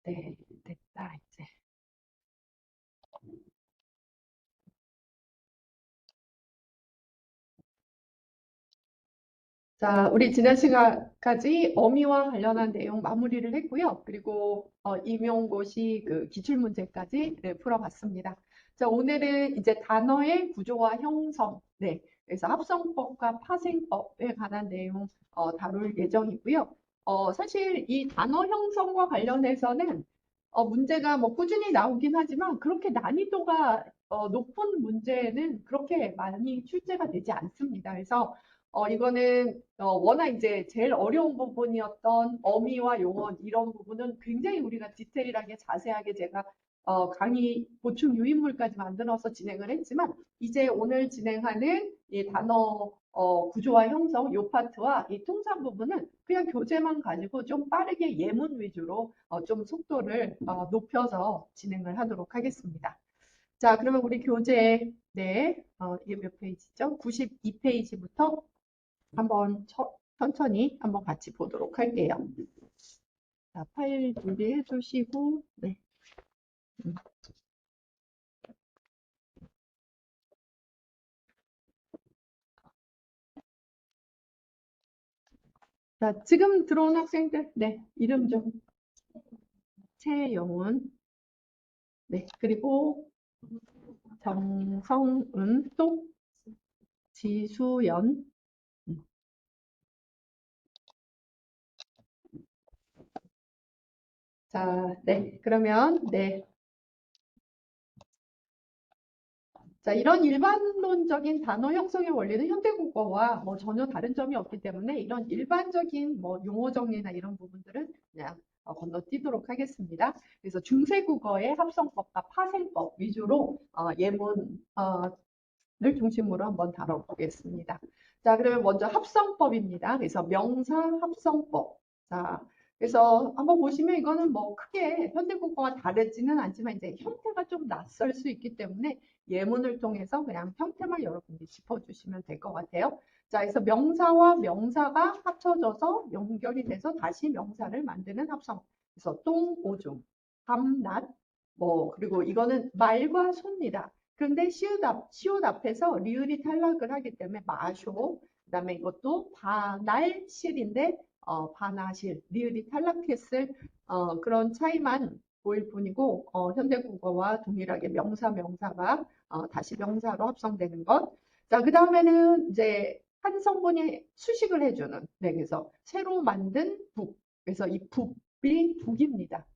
네, 됐다, 이제. 자, 우리 지난 시간까지 어미와 관련한 내용 마무리를 했고요. 그리고 임용고시 그 기출문제까지 네, 풀어봤습니다. 자, 오늘은 이제 단어의 구조와 형성, 네, 그래서 합성법과 파생법에 관한 내용 다룰 예정이고요. 사실 이 단어 형성과 관련해서는 문제가 뭐 꾸준히 나오긴 하지만 그렇게 난이도가 높은 문제는 그렇게 많이 출제가 되지 않습니다. 그래서 이거는 워낙 이제 제일 어려운 부분이었던 어미와 용언 이런 부분은 굉장히 우리가 디테일하게 자세하게 제가 강의 보충 유인물까지 만들어서 진행을 했지만 이제 오늘 진행하는 이 단어 구조와 형성 요 파트와 이 통상 부분은 그냥 교재만 가지고 좀 빠르게 예문 위주로 좀 속도를 높여서 진행을 하도록 하겠습니다. 자, 그러면 우리 교재 네, 이게 몇 페이지죠? 92페이지부터 한번 천천히 한번 같이 보도록 할게요. 자, 파일 준비해 주시고, 네. 음. 자, 지금 들어온 학생들, 네, 이름 좀, 최영훈, 네, 그리고 정성은, 또, 지수연, 음. 자, 네, 그러면, 네. 자, 이런 일반론적인 단어 형성의 원리는 현대국어와 뭐 전혀 다른 점이 없기 때문에 이런 일반적인 뭐 용어 정리나 이런 부분들은 그냥 건너뛰도록 하겠습니다. 그래서 중세국어의 합성법과 파생법 위주로 예문을 중심으로 한번 다뤄보겠습니다. 자, 그러면 먼저 합성법입니다. 그래서 명사 합성법. 자, 그래서 한번 보시면 이거는 뭐 크게 현대국어와 다르지는 않지만 이제 형태가 좀 낯설 수 있기 때문에 예문을 통해서 그냥 형태만 여러분들이 짚어주시면 될 것 같아요. 자, 그래서 명사와 명사가 합쳐져서 연결이 돼서 다시 명사를 만드는 합성. 그래서 똥, 오줌, 밤, 낮, 뭐 그리고 이거는 말과 소입니다. 그런데 시옷 앞에서 리을이 탈락을 하기 때문에 마쇼, 그다음에 이것도 바날실인데 바나실, 리을이 탈락했을 그런 차이만 보일 뿐이고 현대국어와 동일하게 명사가 다시 명사로 합성되는 것. 자, 그 다음에는 이제 한 성분이 수식을 해주는, 네, 그래서 새로 만든 국, 그래서 이 북이 북입니다.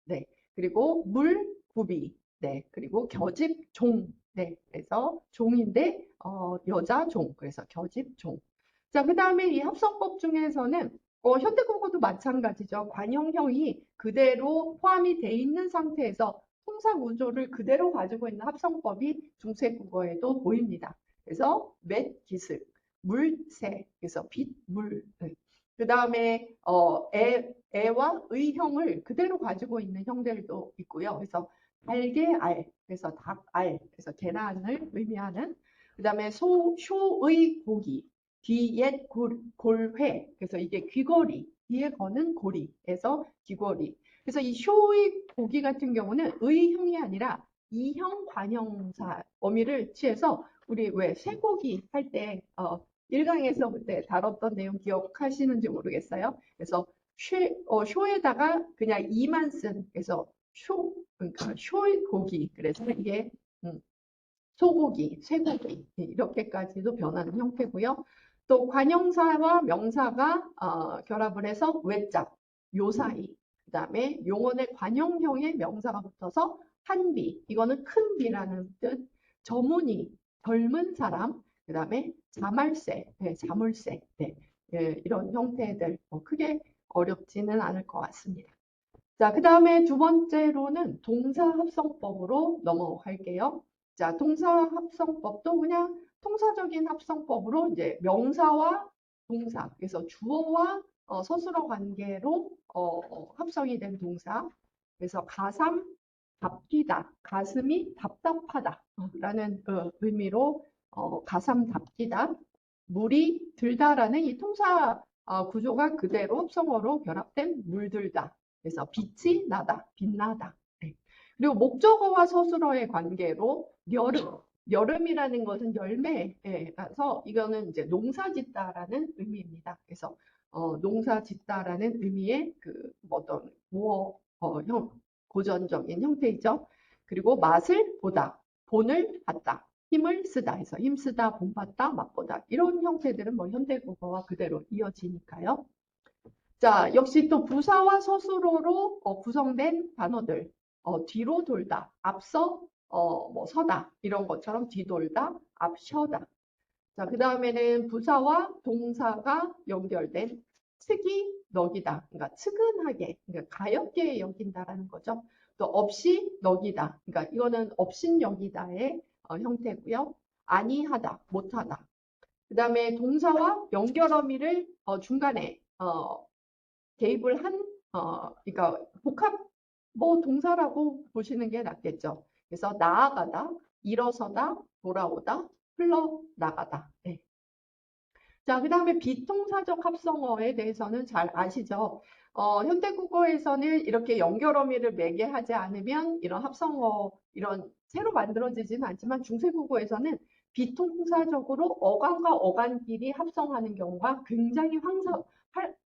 네, 그리고 물, 구비, 네, 그리고 겨집, 종, 네, 그래서 종인데 여자 종, 그래서 겨집, 종. 자, 그 다음에 이 합성법 중에서는 현대국어도 마찬가지죠. 관형형이 그대로 포함이 돼 있는 상태에서 통사 구조를 그대로 가지고 있는 합성법이 중세국어에도 보입니다. 그래서 맷, 기슬, 물, 새, 그래서 빛, 물. 네. 그 다음에 애와 의형을 그대로 가지고 있는 형들도 있고요. 그래서 달개, 알, 그래서 닭, 알, 그래서 계란을 의미하는. 그 다음에 쇼의 고기, 뒤옛 골회, 그래서 이게 귀걸이, 뒤에 거는 고리에서 귀걸이. 그래서 이 쇼의 고기 같은 경우는 의형이 아니라 이형 관형사 어미를 취해서 우리 왜 쇠고기 할 때 1강에서 그때 다뤘던 내용 기억하시는지 모르겠어요. 그래서 쇼에다가 그냥 이만 쓴 그래서 그러니까 쇼의 고기 그래서 이게 음, 소고기, 쇠고기 이렇게까지도 변하는 형태고요. 또 관형사와 명사가 결합을 해서 외자, 요 사이, 그 다음에 용언의 관형형의 명사가 붙어서 한비, 이거는 큰 비라는 뜻, 저문이, 젊은 사람, 그 다음에 자말세, 네, 자물쇠, 네, 예, 이런 형태들 크게 어렵지는 않을 것 같습니다. 자, 그 다음에 두 번째로는 동사합성법으로 넘어갈게요. 자, 동사합성법도 그냥 통사적인 합성법으로 이제 명사와 동사, 그래서 주어와 서술어 관계로 합성이 된 동사. 그래서 가삼, 답기다, 가슴이 답답하다 라는 그 의미로 가삼 답기다, 물이 들다라는 이 통사 구조가 그대로 합성어로 결합된 물들다. 그래서 빛이 나다, 빛나다. 네. 그리고 목적어와 서술어의 관계로 여름이라는 것은 열매라서 이거는 이제 농사짓다라는 의미입니다. 그래서 농사짓다라는 의미의 그 어떤 고전적인 형태이죠. 그리고 맛을 보다, 본을 봤다, 힘을 쓰다 해서 힘쓰다, 본받다, 맛보다 이런 형태들은 뭐 현대국어와 그대로 이어지니까요. 자, 역시 또 부사와 서술어로 구성된 단어들, 뒤로 돌다, 앞서 뭐 서다 이런 것처럼 뒤돌다, 앞서다. 자, 그 다음에는 부사와 동사가 연결된 측이 너기다. 그러니까 측은하게, 그러니까 가엽게 여긴다라는 거죠. 또 없이 너기다. 그러니까 이거는 없인 여기다의 형태고요. 아니하다, 못하다. 그 다음에 동사와 연결어미를 중간에 개입을 한, 그러니까 복합 뭐 동사라고 보시는 게 낫겠죠. 그래서 나아가다, 일어서다, 돌아오다, 흘러나가다. 네. 자, 그 다음에 비동사적 합성어에 대해서는 잘 아시죠? 현대국어에서는 이렇게 연결어미를 매개 하지 않으면 이런 합성어, 이런 새로 만들어지지는 않지만 중세국어에서는 비동사적으로 어간과 어간끼리 합성하는 경우가 굉장히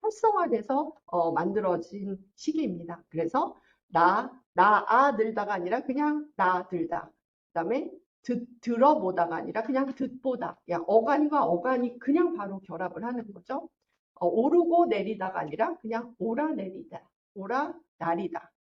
활성화돼서 만들어진 시기입니다. 그래서 들다가 아니라 그냥 들다. 그 다음에 들어보다가 아니라 그냥 듣보다. 그냥 어간과 어간이 그냥 바로 결합을 하는 거죠. 오르고 내리다가 아니라 그냥 오라내리다, 오라나리다.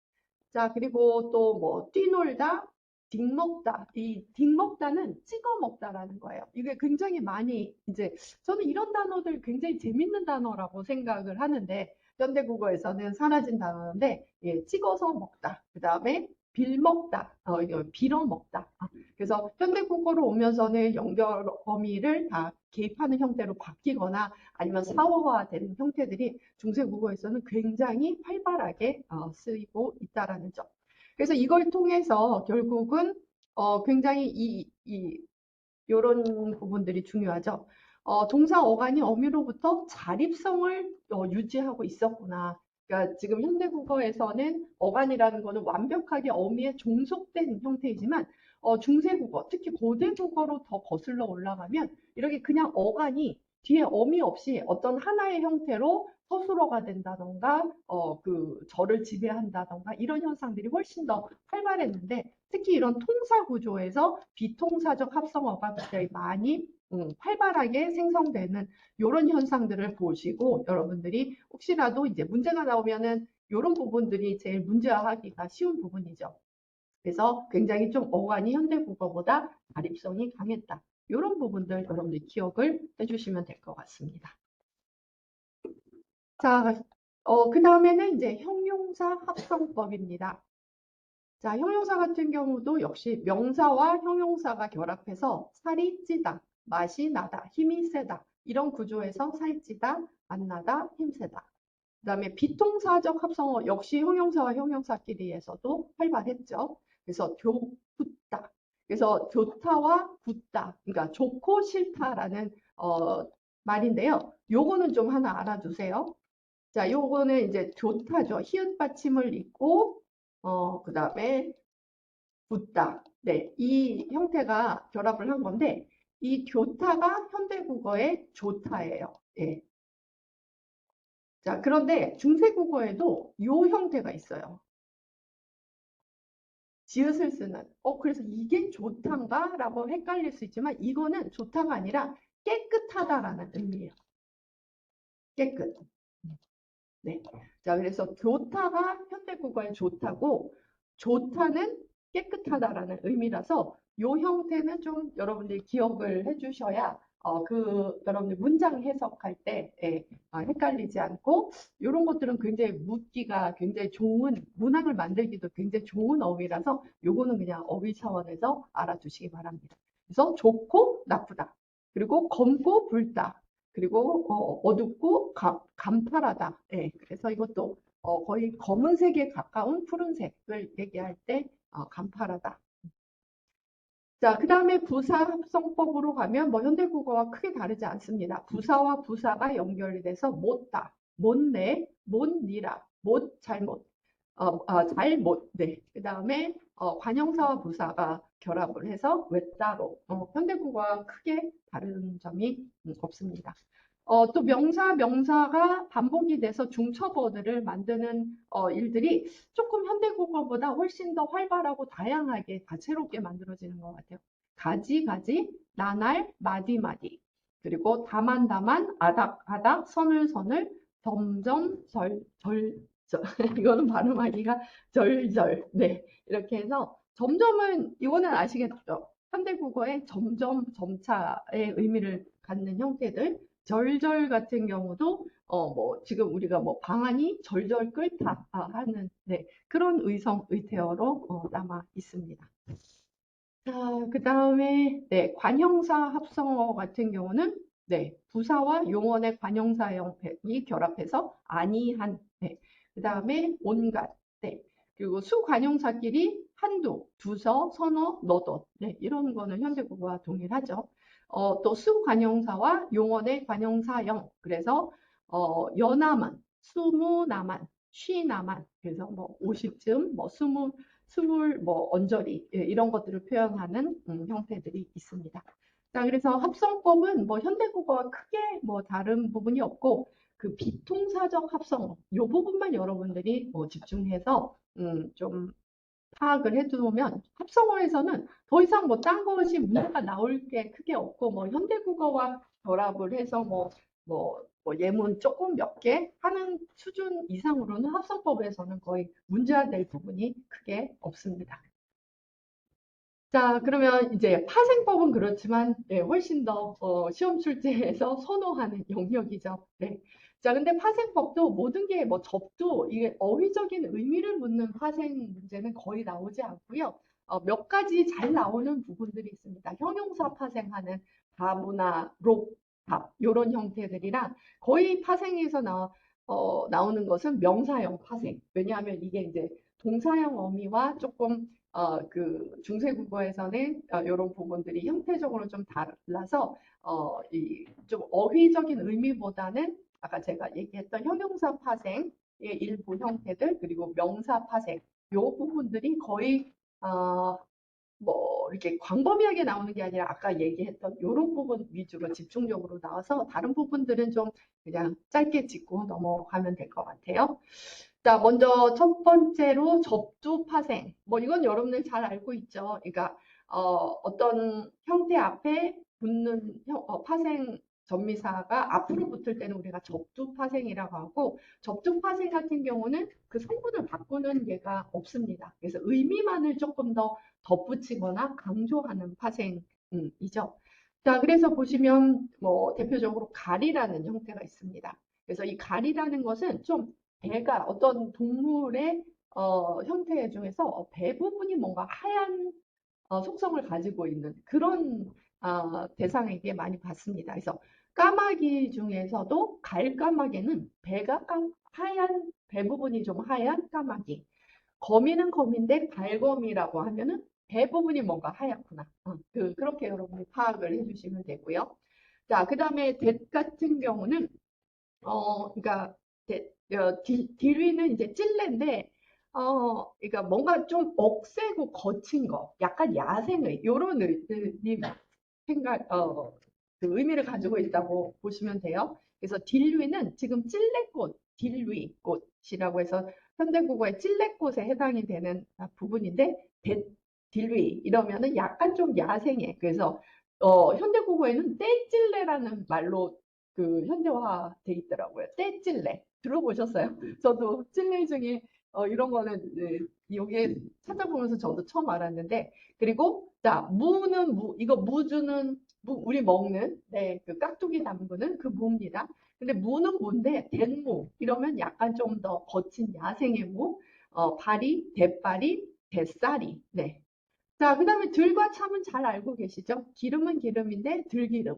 자, 그리고 또 뭐 뛰놀다, 딩먹다. 이 딩먹다는 찍어 먹다라는 거예요. 이게 굉장히 많이 이제 저는 이런 단어들 굉장히 재밌는 단어라고 생각을 하는데 현대국어에서는 사라진 단어인데 예, 찍어서 먹다. 그 다음에 빌먹다, 이거 빌어먹다. 그래서 현대국어로 오면서는 연결 어미를 다 개입하는 형태로 바뀌거나 아니면 사화화되는 형태들이 중세국어에서는 굉장히 활발하게 쓰이고 있다라는 점. 그래서 이걸 통해서 결국은 굉장히 이런 부분들이 중요하죠. 동사 어간이 어미로부터 자립성을 유지하고 있었구나. 그러니까 지금 현대국어에서는 어간이라는 것은 완벽하게 어미에 종속된 형태이지만 중세국어, 특히 고대국어로 더 거슬러 올라가면 이렇게 그냥 어간이 뒤에 어미 없이 어떤 하나의 형태로 서술어가 된다던가, 그 절을 지배한다던가 이런 현상들이 훨씬 더 활발했는데 특히 이런 통사 구조에서 비통사적 합성어가 굉장히 많이 활발하게 생성되는 이런 현상들을 보시고 여러분들이 혹시라도 이제 문제가 나오면은 이런 부분들이 제일 문제화하기가 쉬운 부분이죠. 그래서 굉장히 좀 어간이 현대국어보다 자립성이 강했다. 이런 부분들 여러분들이 기억을 해주시면 될 것 같습니다. 자, 그 다음에는 이제 형용사 합성법입니다. 자, 형용사 같은 경우도 역시 명사와 형용사가 결합해서 살이 찌다, 맛이 나다, 힘이 세다. 이런 구조에서 살찌다, 맛나다, 힘세다. 그 다음에 비통사적 합성어 역시 형용사와 형용사끼리에서도 활발했죠. 그래서 좋다. 그래서 좋다와 굳다. 그러니까 좋고 싫다라는 말인데요. 요거는 좀 하나 알아두세요. 자, 요거는 이제 좋다죠. 히읗 받침을 잇고 그 다음에 붙다. 네, 이 형태가 결합을 한 건데 이 좋다가 현대국어의 좋다예요. 예. 자, 그런데 중세국어에도 요 형태가 있어요. 지읒을 쓰는. 그래서 이게 좋단가? 라고 헷갈릴 수 있지만 이거는 좋다가 아니라 깨끗하다라는 의미예요. 깨끗. 네. 자, 그래서 좋다가 현대국어의 좋다고 좋다는 깨끗하다라는 의미라서 이 형태는 좀 여러분들이 기억을 해주셔야 여러분들 문장 해석할 때 헷갈리지 않고 이런 것들은 굉장히 묻기가 굉장히 좋은 문항을 만들기도 굉장히 좋은 어휘라서 요거는 그냥 어휘 차원에서 알아두시기 바랍니다. 그래서 좋고 나쁘다. 그리고 검고 붉다. 그리고 어둡고 간파라다. 예, 그래서 이것도 거의 검은색에 가까운 푸른색을 얘기할 때 간파라다. 자, 그 다음에 부사 합성법으로 가면 뭐 현대국어와 크게 다르지 않습니다. 부사와 부사가 연결이 돼서 못다, 못내, 못니라, 못, 잘못, 잘못, 네. 그 다음에 관형사와 부사가 결합을 해서 외따로, 현대국어와 크게 다른 점이 없습니다. 또 명사가 반복이 돼서 중첩어들을 만드는 일들이 조금 현대국어보다 훨씬 더 활발하고 다양하게 다채롭게 만들어지는 것 같아요. 가지, 가지, 나날, 마디, 마디. 그리고 다만, 다만, 아닥, 아닥, 선을, 선을, 점점, 절. 이거는 발음하기가 절절. 네. 이렇게 해서 점점은, 이거는 아시겠죠? 현대국어의 점점, 점차의 의미를 갖는 형태들. 절절 같은 경우도 뭐 지금 우리가 뭐 방안이 절절 끓다 하는 네, 그런 의태어로 남아 있습니다. 자, 그 다음에 네, 관형사 합성어 같은 경우는 네, 부사와 용언의 관형사형이 결합해서 아니한 네, 그 다음에 온갖 네, 그리고 수관형사끼리 한두, 두서, 서너, 너덧 네, 이런 거는 현대국어와 동일하죠. 또 수관형사와 용언의 관형사형 그래서 여나만, 스무나만, 쉬나만 그래서 뭐 50쯤, 뭐 스물, 뭐 언저리 이런 것들을 표현하는 형태들이 있습니다. 자, 그래서 합성법은 뭐 현대국어와 크게 뭐 다른 부분이 없고 그 비통사적 합성어 이 부분만 여러분들이 뭐 집중해서 좀 파악을 해두면 합성어에서는 더 이상 뭐 딴 것이 문제가 나올 게 크게 없고 뭐 현대국어와 결합을 해서 뭐 예문 조금 몇 개 하는 수준 이상으로는 합성법에서는 거의 문제가 될 부분이 크게 없습니다. 자, 그러면 이제 파생법은 그렇지만 네, 훨씬 더 시험 출제에서 선호하는 영역이죠. 네. 자, 근데 파생법도 모든 게 뭐 접두, 이게 어휘적인 의미를 묻는 파생 문제는 거의 나오지 않고요. 몇 가지 잘 나오는 부분들이 있습니다. 형용사 파생하는 다문화, 록, 답, 이런 형태들이랑 거의 파생에서 나오는 것은 명사형 파생. 왜냐하면 이게 이제 동사형 어미와 조금 그 중세국어에서는 이런 부분들이 형태적으로 좀 달라서 좀 어휘적인 의미보다는 아까 제가 얘기했던 형용사 파생의 일부 형태들 그리고 명사 파생 이 부분들이 거의 뭐 이렇게 광범위하게 나오는 게 아니라 아까 얘기했던 이런 부분 위주로 집중적으로 나와서 다른 부분들은 좀 그냥 짧게 짚고 넘어가면 될 것 같아요. 자, 먼저 첫 번째로 접두 파생. 뭐 이건 여러분들 잘 알고 있죠. 그러니까 어떤 형태 앞에 붙는 파생 전미사가 앞으로 붙을 때는 우리가 접두 파생이라고 하고 접두 파생 같은 경우는 그 성분을 바꾸는 예가 없습니다. 그래서 의미만을 조금 더 덧붙이거나 강조하는 파생이죠. 자, 그래서 보시면 뭐 대표적으로 가리라는 형태가 있습니다. 그래서 이 가리라는 것은 좀 배가 어떤 동물의 형태 중에서 배 부분이 뭔가 하얀 속성을 가지고 있는 그런 대상에게 많이 봤습니다. 그래서 까마귀 중에서도 갈까마귀는 배가 하얀 배 부분이 좀 하얀 까마귀. 거미는 거미인데 갈거미라고 하면은 배 부분이 뭔가 하얗구나. 그렇게 여러분이 파악을 해주시면 되고요. 자, 그 다음에 뎃 같은 경우는 그러니까 딜위는 이제 찔레인데, 그러니까 뭔가 좀 억세고 거친 거, 약간 야생의 요런 생각, 그 의미를 가지고 있다고 보시면 돼요. 그래서 딜위는 지금 찔레꽃, 딜위 꽃이라고 해서 현대국어의 찔레꽃에 해당이 되는 부분인데, 딜위 이러면은 약간 좀 야생해. 그래서 현대국어에는 떼찔레라는 말로 그 현대화돼 있더라고요. 떼찔레 들어보셨어요? 저도 찔레 중에 이런 거는 네, 여기에 찾아보면서 저도 처음 알았는데 그리고 자 무는 이거 무주는 우리 먹는 네, 그 깍두기 담그는 그 무입니다. 근데 무는 무인데 댄무 이러면 약간 좀 더 거친 야생의 무, 바리, 대바리, 대싸리. 네. 자, 그 다음에 들과 참은 잘 알고 계시죠? 기름은 기름인데 들기름,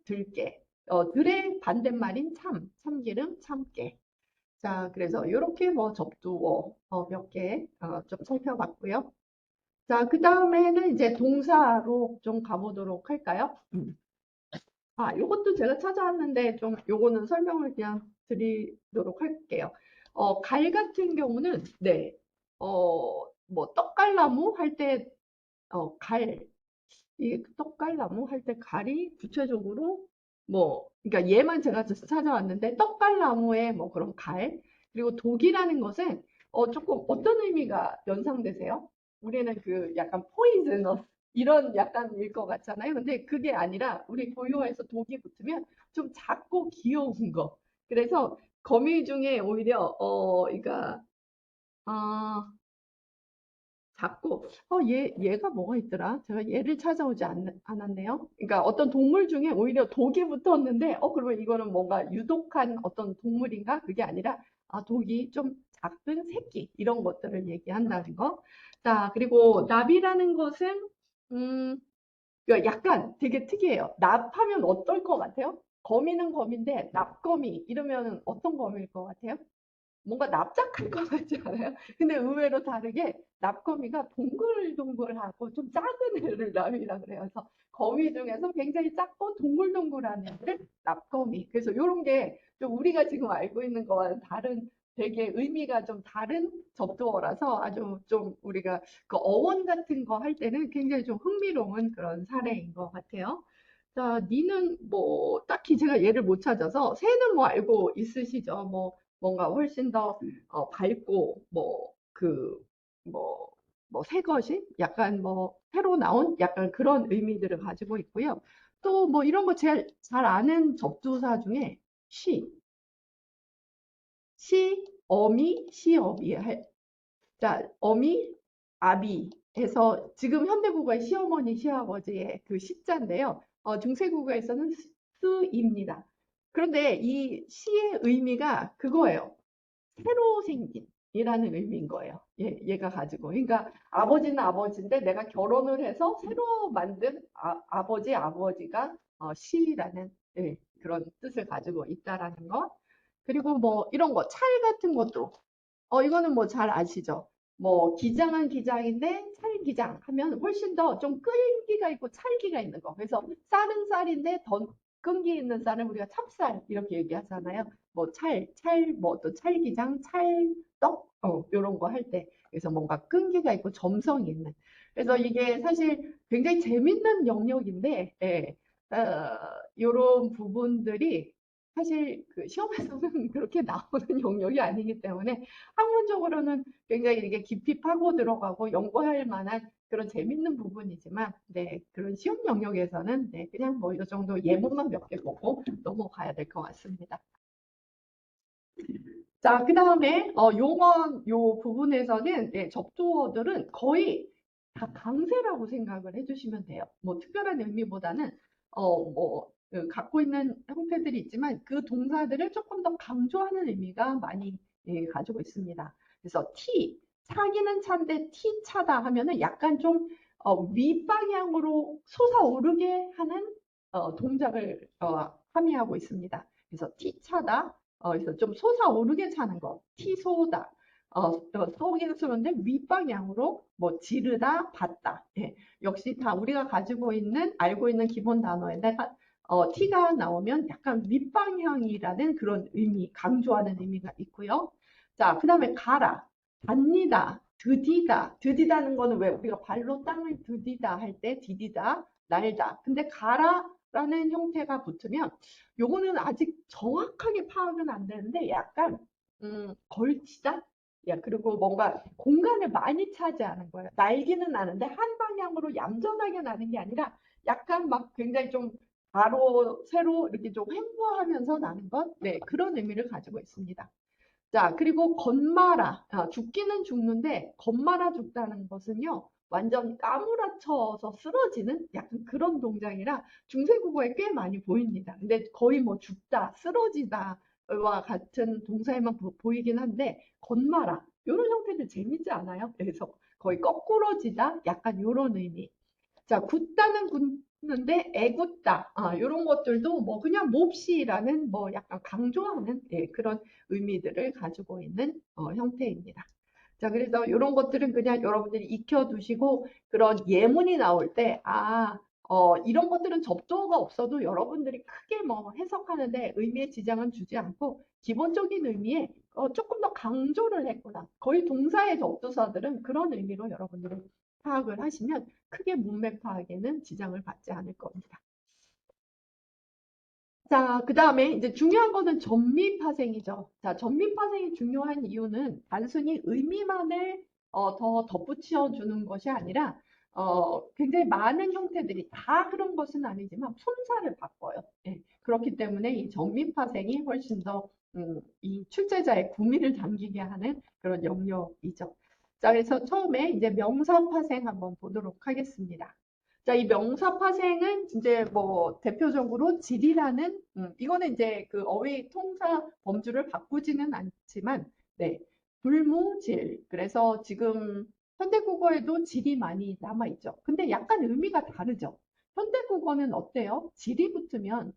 들깨. 들의 반대말인 참기름, 참깨. 자, 그래서 이렇게 뭐 접두어 몇 개 좀 살펴봤고요. 자, 그 다음에는 이제 동사로 좀 가보도록 할까요? 아, 요것도 제가 찾아왔는데 좀 요거는 설명을 그냥 드리도록 할게요. 갈 같은 경우는 네, 뭐 떡갈나무 할 때 갈, 이 떡갈나무 할 때 갈이 구체적으로 뭐 그러니까 얘만 제가 찾아왔는데 떡갈나무의 뭐 그런 갈 그리고 독이라는 것은 조금 어떤 의미가 연상되세요? 우리는 그 약간 포이즈너스 이런 약간일 것 같잖아요. 근데 그게 아니라 우리 고유어에서 독이 붙으면 좀 작고 귀여운 거. 그래서 거미 중에 오히려 그러니까 아 작고, 얘가 뭐가 있더라? 제가 얘를 찾아오지 않았네요. 그러니까 어떤 동물 중에 오히려 독이 붙었는데, 그러면 이거는 뭔가 유독한 어떤 동물인가? 그게 아니라, 독이 좀 작은 새끼, 이런 것들을 얘기한다는 거. 자, 그리고 납이라는 것은, 음, 그러니까 약간 되게 특이해요. 납하면 어떨 것 같아요? 거미는 거미인데, 납거미, 이러면 어떤 거미일 것 같아요? 뭔가 납작할 것 같지 않아요? 근데 의외로 다르게 납거미가 동글동글하고 좀 작은 애를 납이라 그래요. 그래서 거미 중에서 굉장히 작고 동글동글한 애를 납거미. 그래서 이런 게 좀 우리가 지금 알고 있는 거와는 다른 되게 의미가 좀 다른 접두어라서 아주 좀 우리가 그 어원 같은 거 할 때는 굉장히 좀 흥미로운 그런 사례인 것 같아요. 자, 니는 뭐 딱히 제가 얘를 못 찾아서 새는 뭐 알고 있으시죠? 뭐 뭔가 훨씬 더 밝고 새 것이 약간 뭐 새로 나온 약간 그런 의미들을 가지고 있고요. 또 뭐 이런 거 제일 잘 아는 접두사 중에 시, 어미, 시어미 자, 어미, 아비 해서 지금 현대국어의 시어머니, 시아버지의 그 시자인데요. 중세국어에서는 스입니다. 그런데 이 시의 의미가 그거예요. 새로 생긴이라는 의미인 거예요. 얘가 가지고. 그러니까 아버지는 아버지인데 내가 결혼을 해서 새로 만든 아버지가 시라는 그런 뜻을 가지고 있다라는 것. 그리고 뭐 이런 거, 찰 같은 것도 이거는 뭐 잘 아시죠? 뭐 기장은 기장인데 찰기장 하면 훨씬 더 좀 끈기가 있고 찰기가 있는 거. 그래서 쌀은 쌀인데 더 끈기 있는 쌀은 우리가 찹쌀 이렇게 얘기하잖아요. 뭐 뭐 또 찰기장, 찰떡 이런 거 할 때. 그래서 뭔가 끈기가 있고 점성이 있는. 그래서 이게 사실 굉장히 재밌는 영역인데, 이런 부분들이 사실 그 시험에서는 그렇게 나오는 영역이 아니기 때문에 학문적으로는 굉장히 이게 깊이 파고 들어가고 연구할 만한 그런 재밌는 부분이지만, 네, 그런 시험 영역에서는 네, 그냥 뭐 이 정도 예문만 몇 개 보고 넘어가야 될 것 같습니다. 자, 그 다음에 요 부분에서는 네, 접두어들은 거의 다 강세라고 생각을 해주시면 돼요. 뭐 특별한 의미보다는 갖고 있는 형태들이 있지만 그 동사들을 조금 더 강조하는 의미가 많이 가지고 있습니다. 그래서 차기는 차인데 차다 하면은 약간 좀 윗방향으로 솟아오르게 하는 동작을 함의하고 있습니다. 그래서 차다. 그래서 좀 솟아오르게 차는 거. 쏘다. 쏘기는 쏘는데 윗방향으로 뭐 지르다, 받다. 예. 역시 다 우리가 가지고 있는, 알고 있는 기본 단어에다가 T가 나오면 약간 윗방향이라는 그런 의미, 강조하는 의미가 있고요. 자, 그 다음에 가라, 받니다, 드디다. 드디다는 거는 왜 우리가 발로 땅을 드디다 할 때 디디다, 날다. 근데 가라라는 형태가 붙으면 요거는 아직 정확하게 파악은 안 되는데 약간 걸치다? 야, 그리고 뭔가 공간을 많이 차지하는 거예요. 날기는 나는데 한 방향으로 얌전하게 나는 게 아니라 약간 막 굉장히 좀 가로, 세로 이렇게 좀 횡보하면서 나는 것? 네, 그런 의미를 가지고 있습니다. 자, 그리고 건마라. 죽기는 죽는데 건마라 죽다는 것은요. 완전 까무라쳐서 쓰러지는 약간 그런 동작이라 중세국어에 꽤 많이 보입니다. 근데 거의 뭐 죽다, 쓰러지다와 같은 동사에만 보이긴 한데 건마라. 이런 형태도 재밌지 않아요? 그래서 거의 거꾸러지다 약간 이런 의미. 자, 굳다는 굳는데 애굽다. 이런 것들도 뭐 그냥 몹시라는 뭐 약간 강조하는 그런 의미들을 가지고 있는 형태입니다. 자, 그래서 이런 것들은 그냥 여러분들이 익혀두시고 그런 예문이 나올 때, 이런 것들은 접두어가 없어도 여러분들이 크게 뭐 해석하는데 의미의 지장은 주지 않고 기본적인 의미에 조금 더 강조를 했구나. 거의 동사의 접두사들은 그런 의미로 여러분들이 파악을 하시면 크게 문맥 파악에는 지장을 받지 않을 겁니다. 자, 그 다음에 이제 중요한 거는 전미파생이죠. 자, 전미파생이 중요한 이유는 단순히 의미만을 더 덧붙여 주는 것이 아니라 굉장히 많은 형태들이 다 그런 것은 아니지만 품사를 바꿔요. 예, 그렇기 때문에 이 전미파생이 훨씬 더 이 출제자의 구미를 당기게 하는 그런 영역이죠. 자, 그래서 처음에 이제 명사파생 한번 보도록 하겠습니다. 자, 이 명사 파생은 이제 뭐 대표적으로 질이라는 이거는 이제 그 어휘 통사 범주를 바꾸지는 않지만 네. 불무질. 그래서 지금 현대국어에도 질이 많이 남아 있죠. 근데 약간 의미가 다르죠. 현대국어는 어때요? 질이 붙으면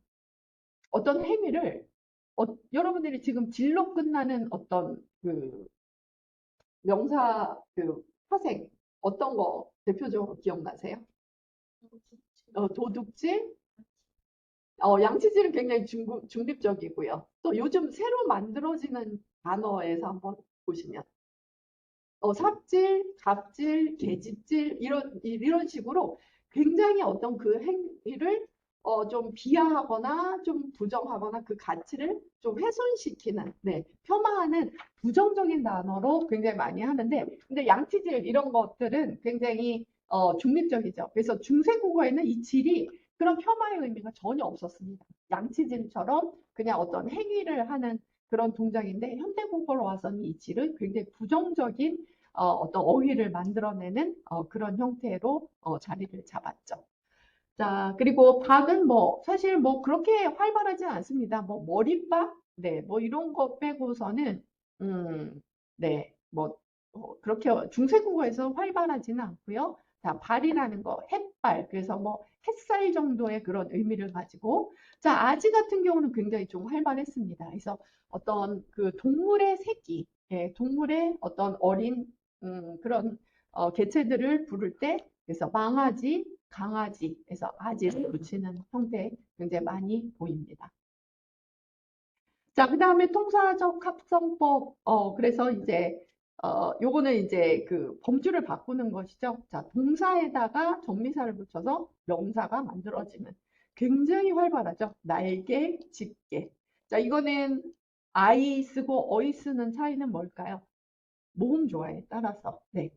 어떤 행위를 여러분들이 지금 질로 끝나는 어떤 그 명사 그 파생 어떤 거 대표적으로 기억나세요? 도둑질, 양치질은 굉장히 중립적이고요. 또 요즘 새로 만들어지는 단어에서 한번 보시면, 삽질, 갑질, 계집질, 이런 식으로 굉장히 어떤 그 행위를 좀 비하하거나 좀 부정하거나 그 가치를 좀 훼손시키는, 네, 폄하하는 부정적인 단어로 굉장히 많이 하는데, 근데 양치질 이런 것들은 굉장히 중립적이죠. 그래서 중세국어에는 이 질이 그런 폄하의 의미가 전혀 없었습니다. 양치질처럼 그냥 어떤 행위를 하는 그런 동작인데 현대국어로 와서는 이 질은 굉장히 부정적인 어떤 어휘를 만들어내는 그런 형태로 자리를 잡았죠. 자, 그리고 박은 뭐 사실 뭐 그렇게 활발하지 않습니다. 뭐 머리박, 네, 뭐 이런 거 빼고서는 네, 뭐 그렇게 중세국어에서 활발하지는 않고요. 자, 발이라는 거, 햇발, 그래서 뭐 햇살 정도의 그런 의미를 가지고, 자, 아지 같은 경우는 굉장히 좀 활발했습니다. 그래서 어떤 그 동물의 새끼, 예, 동물의 어떤 어린 그런 개체들을 부를 때, 그래서 망아지, 강아지에서 아지를 붙이는 형태 굉장히 많이 보입니다. 자, 그 다음에 통사적 합성법, 그래서 이제, 요거는 이제 그 범주를 바꾸는 것이죠. 자, 동사에다가 정미사를 붙여서 명사가 만들어지는 굉장히 활발하죠. 날개, 집게. 자, 이거는 아이 쓰고 어이 쓰는 차이는 뭘까요? 모음 조화에 따라서. 네.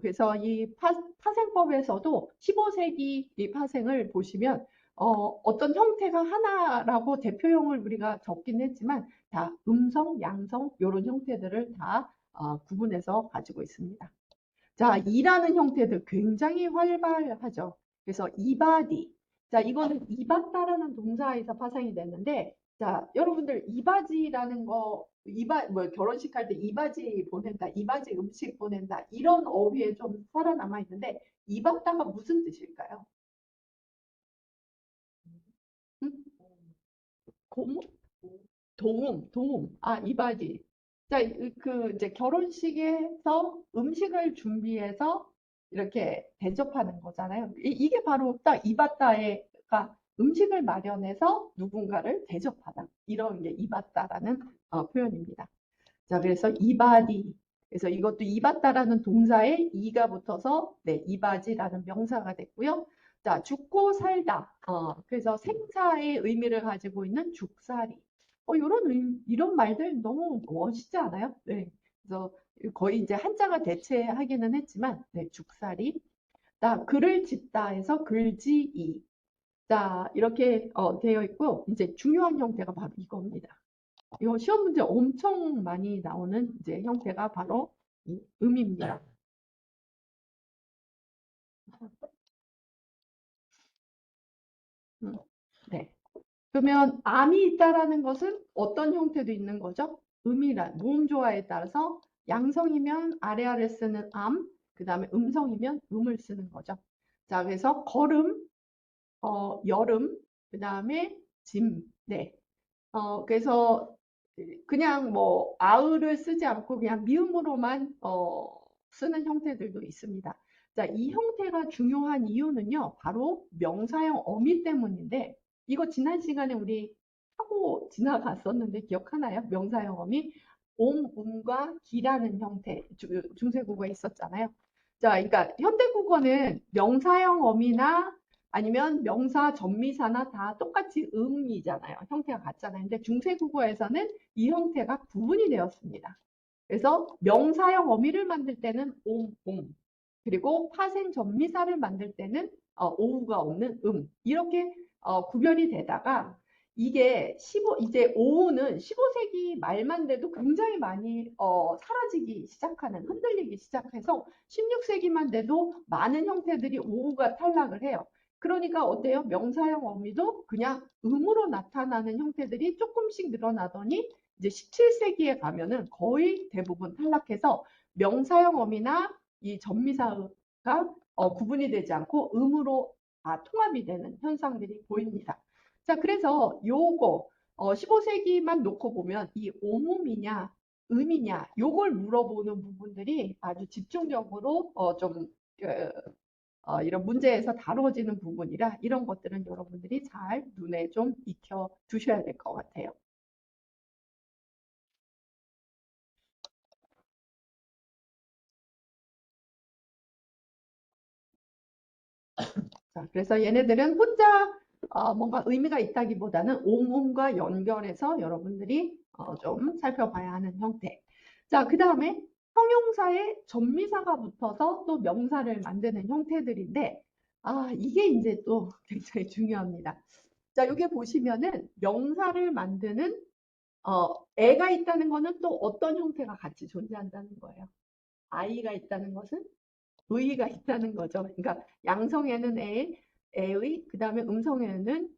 그래서 이 파생법에서도 15세기 이 파생을 보시면 어떤 형태가 하나라고 대표형을 우리가 적긴 했지만 다 음성, 양성 이런 형태들을 다 구분해서 가지고 있습니다. 자, 이라는 형태들 굉장히 활발하죠. 그래서 이바디. 자, 이거는 이바다라는 동사에서 파생이 됐는데, 자, 여러분들 이바지라는 거, 뭐 결혼식 할 때 이바지 보낸다, 이바지 음식 보낸다, 이런 어휘에 좀 살아남아 있는데, 이바다가 무슨 뜻일까요? 응? 고무? 도움. 아, 이바지. 자, 그 이제 결혼식에서 음식을 준비해서 이렇게 대접하는 거잖아요. 이게 바로 딱 이바다가 음식을 마련해서 누군가를 대접하다. 이런 게 이바다라는 표현입니다. 자, 그래서 이바디. 그래서 이것도 이바다라는 동사에 이가 붙어서 네, 이바지라는 명사가 됐고요. 자, 죽고 살다. 그래서 생사의 의미를 가지고 있는 죽살이. 이런 말들 너무 멋있지 않아요? 네. 그래서 거의 이제 한자가 대체하기는 했지만, 네, 죽살이. 자, 글을 짓다 해서 글지이. 자, 이렇게 되어 있고, 이제 중요한 형태가 바로 이겁니다. 이거 시험 문제 엄청 많이 나오는 이제 형태가 바로 이 음입니다. 음, 네. 그러면 암이 있다라는 것은 어떤 형태도 있는 거죠? 음이란 모음 조화에 따라서 양성이면 아래아래 쓰는 암, 그 다음에 음성이면 음을 쓰는 거죠. 자, 그래서 걸음, 여름, 그 다음에 짐, 네. 그래서 그냥 뭐 아을을 쓰지 않고 그냥 미음으로만 쓰는 형태들도 있습니다. 자, 이 형태가 중요한 이유는요, 바로 명사형 어미 때문인데, 이거 지난 시간에 우리 하고 지나갔었는데 기억하나요? 명사형 어미 옴, 음과 기라는 형태 중세국어에 있었잖아요. 자, 그러니까 현대국어는 명사형 어미나 아니면 명사, 전미사나 다 똑같이 음이잖아요. 형태가 같잖아요. 근데 중세국어에서는 이 형태가 구분이 되었습니다. 그래서 명사형 어미를 만들 때는 옴, 옴. 그리고 파생 전미사를 만들 때는 오우가 없는 이렇게 구별이 되다가 이게 이제 오우는 15세기 말만 돼도 굉장히 많이 사라지기 시작하는, 흔들리기 시작해서 16세기만 돼도 많은 형태들이 오우가 탈락을 해요. 그러니까 어때요? 명사형 어미도 그냥 음으로 나타나는 형태들이 조금씩 늘어나더니 이제 17세기에 가면은 거의 대부분 탈락해서 명사형 어미나 이 전미사가 구분이 되지 않고 음으로 통합이 되는 현상들이 보입니다. 자, 그래서 요거 15세기만 놓고 보면 이 오음이냐 음이냐 요걸 물어보는 부분들이 아주 집중적으로 좀 이런 문제에서 다뤄지는 부분이라 이런 것들은 여러분들이 잘 눈에 좀 익혀 두셔야 될 것 같아요. 자, 그래서 얘네들은 혼자 뭔가 의미가 있다기보다는 옹음과 연결해서 여러분들이 좀 살펴봐야 하는 형태. 자, 그 다음에 형용사에 전미사가 붙어서 또 명사를 만드는 형태들인데, 이게 이제 또 굉장히 중요합니다. 자, 여기 보시면은 명사를 만드는 애가 있다는 거는 또 어떤 형태가 같이 존재한다는 거예요. 아이가 있다는 것은 의가 있다는 거죠. 그러니까 양성에는 애의, 그 다음에 음성에는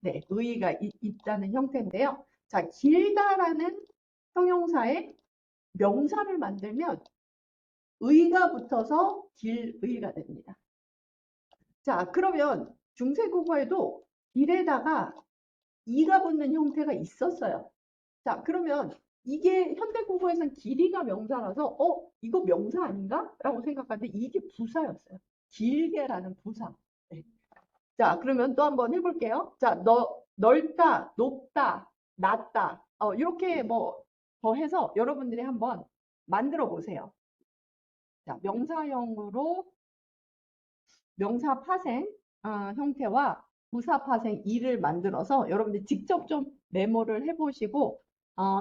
네, 의가 있다는 형태인데요. 자, 길다라는 형용사에 명사를 만들면 의가 붙어서 길의가 됩니다. 자, 그러면 중세국어에도 길에다가 이가 붙는 형태가 있었어요. 자, 그러면 이게 현대국어에서는 길이가 명사라서 이거 명사 아닌가? 라고 생각하는데 이게 부사였어요. 길게라는 부사. 네. 자, 그러면 또 한번 해볼게요. 자, 넓다, 높다, 낮다. 이렇게 뭐 더해서 여러분들이 한번 만들어 보세요. 자, 명사형으로 명사 파생 형태와 부사 파생 이를 만들어서 여러분들 직접 좀 메모를 해보시고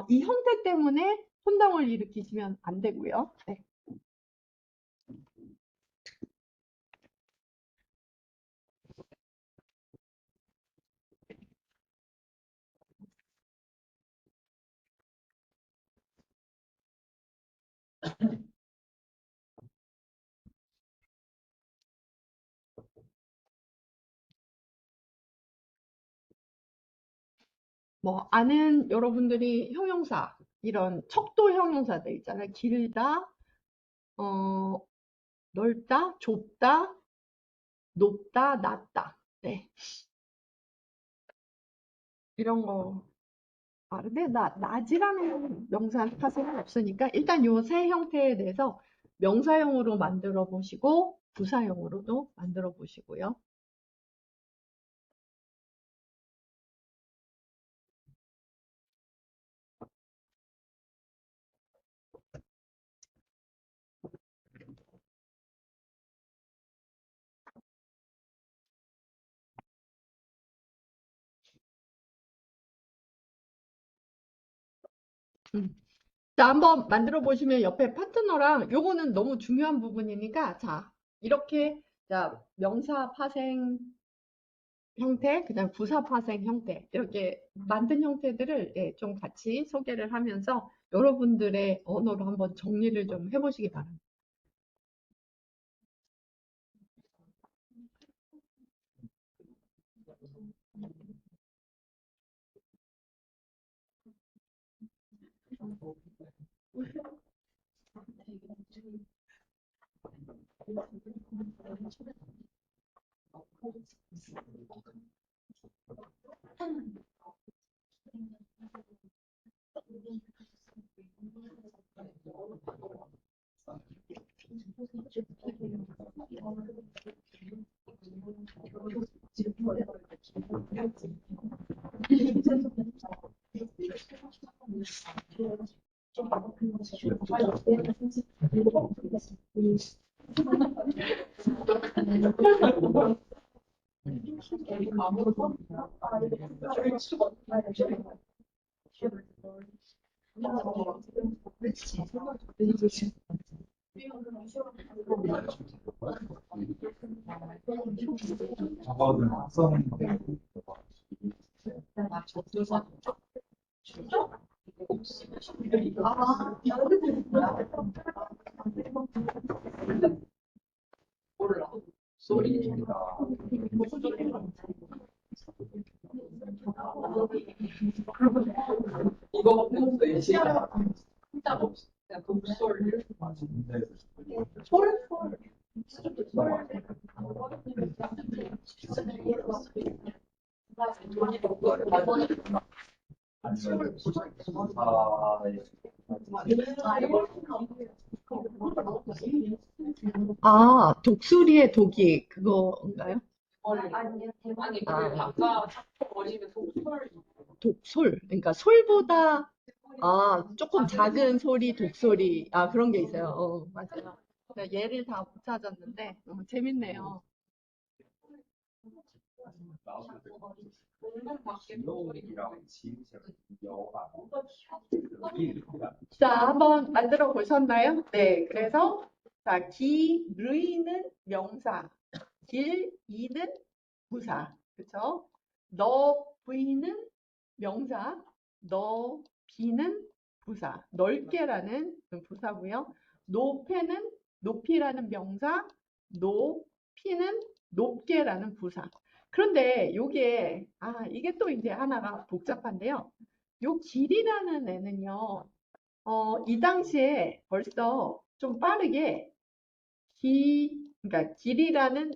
이 형태 때문에 혼동을 일으키시면 안 되고요. 네. 뭐 아는 여러분들이 형용사 이런 척도 형용사들 있잖아요. 길다, 어, 넓다, 좁다, 높다, 낮다. 네. 이런 거. 근데 낮이라는 명사 파생은 없으니까 일단 요 세 형태에 대해서 명사형으로 만들어 보시고 부사형으로도 만들어 보시고요. 음. 자, 한번 만들어 보시면 옆에 파트너랑 요거는 너무 중요한 부분이니까 자, 이렇게 자, 명사 파생 형태, 그다음 부사 파생 형태 이렇게 만든 형태들을 예, 좀 같이 소개를 하면서 여러분들의 언어로 한번 정리를 좀 해보시기 바랍니다. 아, 독수리의 독이 그거인가요? 아, 독솔. 그러니까 솔보다 조금 작은 소리, 독소리. 아, 그런 게 있어요. 맞아요. 제가 얘를 다 못 찾았는데 재밌네요. 자, 한번 만들어 보셨나요? 네, 그래서 자, 기르이는 명사, 길이는 부사, 그쵸? 너비는 명사, 너비는 부사, 넓게라는 부사고요. 높이는 높이라는 명사, 높이는 높게라는 부사. 그런데 이게 또 이제 하나가 복잡한데요. 요 길이라는 애는요, 이 당시에 벌써 좀 빠르게 그러니까 길이라는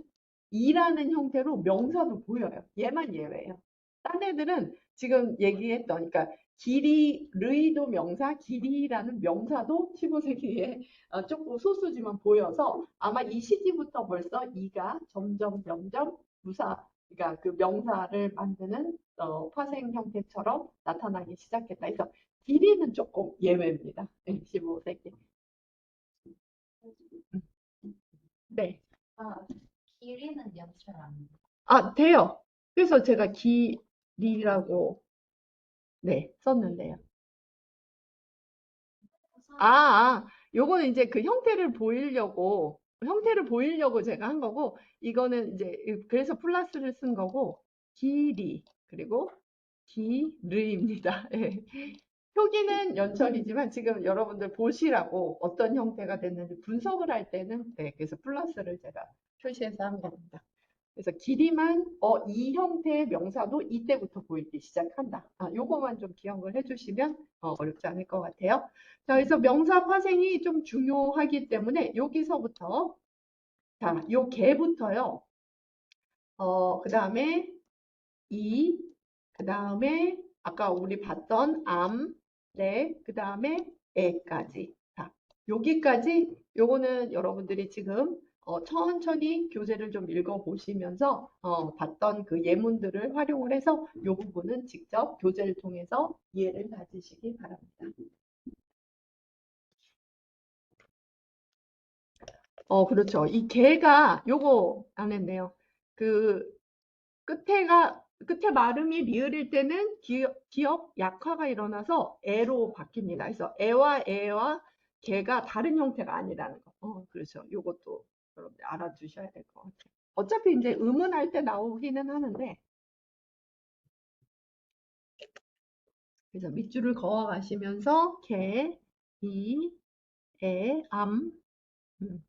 이라는 형태로 명사도 보여요. 얘만 예외예요. 딴 애들은 지금 얘기했던, 그러니까 길이, 르이도 명사, 길이라는 명사도 15세기에 조금 소수지만 보여서 아마 이 시기부터 벌써 이가 점점 부사, 그러니까 그 명사를 만드는 파생 형태처럼 나타나기 시작했다. 그래서 길이는 조금 예외입니다. 15세기. 네. 길이는 연출 안 돼. 돼요. 그래서 제가 길이라고, 네, 썼는데요. 요거는 이제 그 형태를 보이려고 제가 한 거고, 이거는 이제, 그래서 플러스를 쓴 거고, 길이, 그리고 기르입니다. 예. 표기는 연철이지만 지금 여러분들 보시라고 어떤 형태가 됐는지 분석을 할 때는, 네, 그래서 플러스를 제가 표시해서 한 겁니다. 그래서 길이만 이 형태의 명사도 이때부터 보이기 시작한다. 요거만 좀 기억을 해주시면 어렵지 않을 것 같아요. 자, 그래서 명사 파생이 좀 중요하기 때문에 여기서부터 요 개부터요. 그 다음에 이, 그 다음에 아까 우리 봤던 네, 그 다음에 애까지. 자, 여기까지 요거는 여러분들이 지금 천천히 교재를 좀 읽어보시면서 봤던 그 예문들을 활용을 해서 요 부분은 직접 교재를 통해서 이해를 가지시기 바랍니다. 그렇죠. 이 개가 요거 안 했네요. 그 끝에 발음이 리을일 때는 기업 약화가 일어나서 애로 바뀝니다. 그래서 애와 개가 다른 형태가 아니라는 거. 그렇죠. 요것도 여러분들 알아두셔야 될 것 같아요. 어차피 이제 의문할 때 나오기는 하는데, 그래서 밑줄을 그어가시면서 개, 이, 애, 음.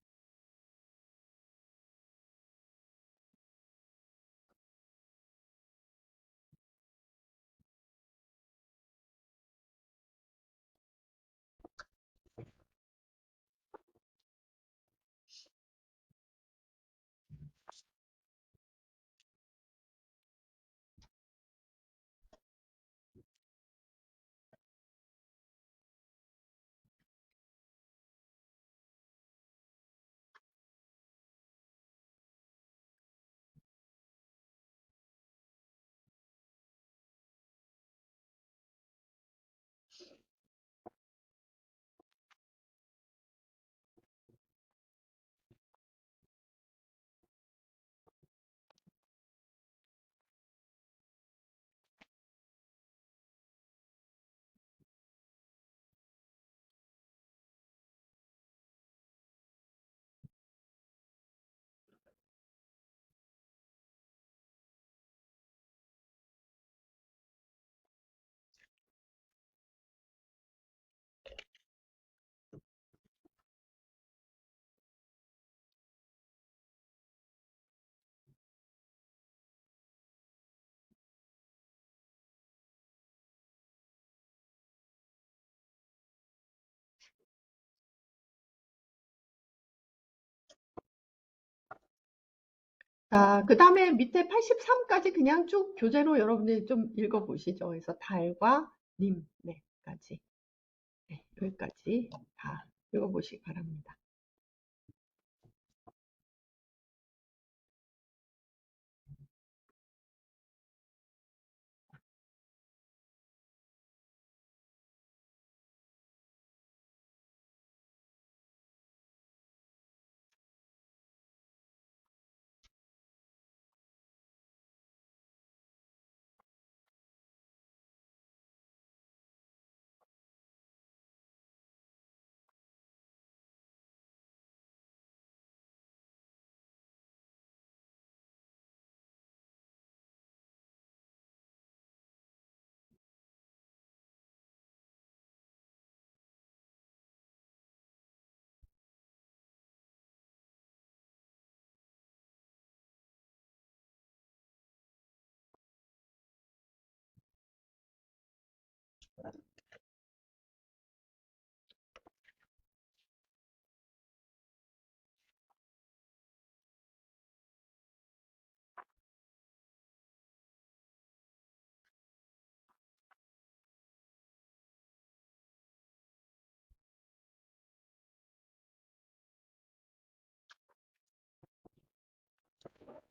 자, 그 다음에 밑에 83까지 그냥 쭉 교재로 여러분들이 좀 읽어보시죠. 그래서 달과 님, 네, 까지. 네, 여기까지 다 읽어보시기 바랍니다.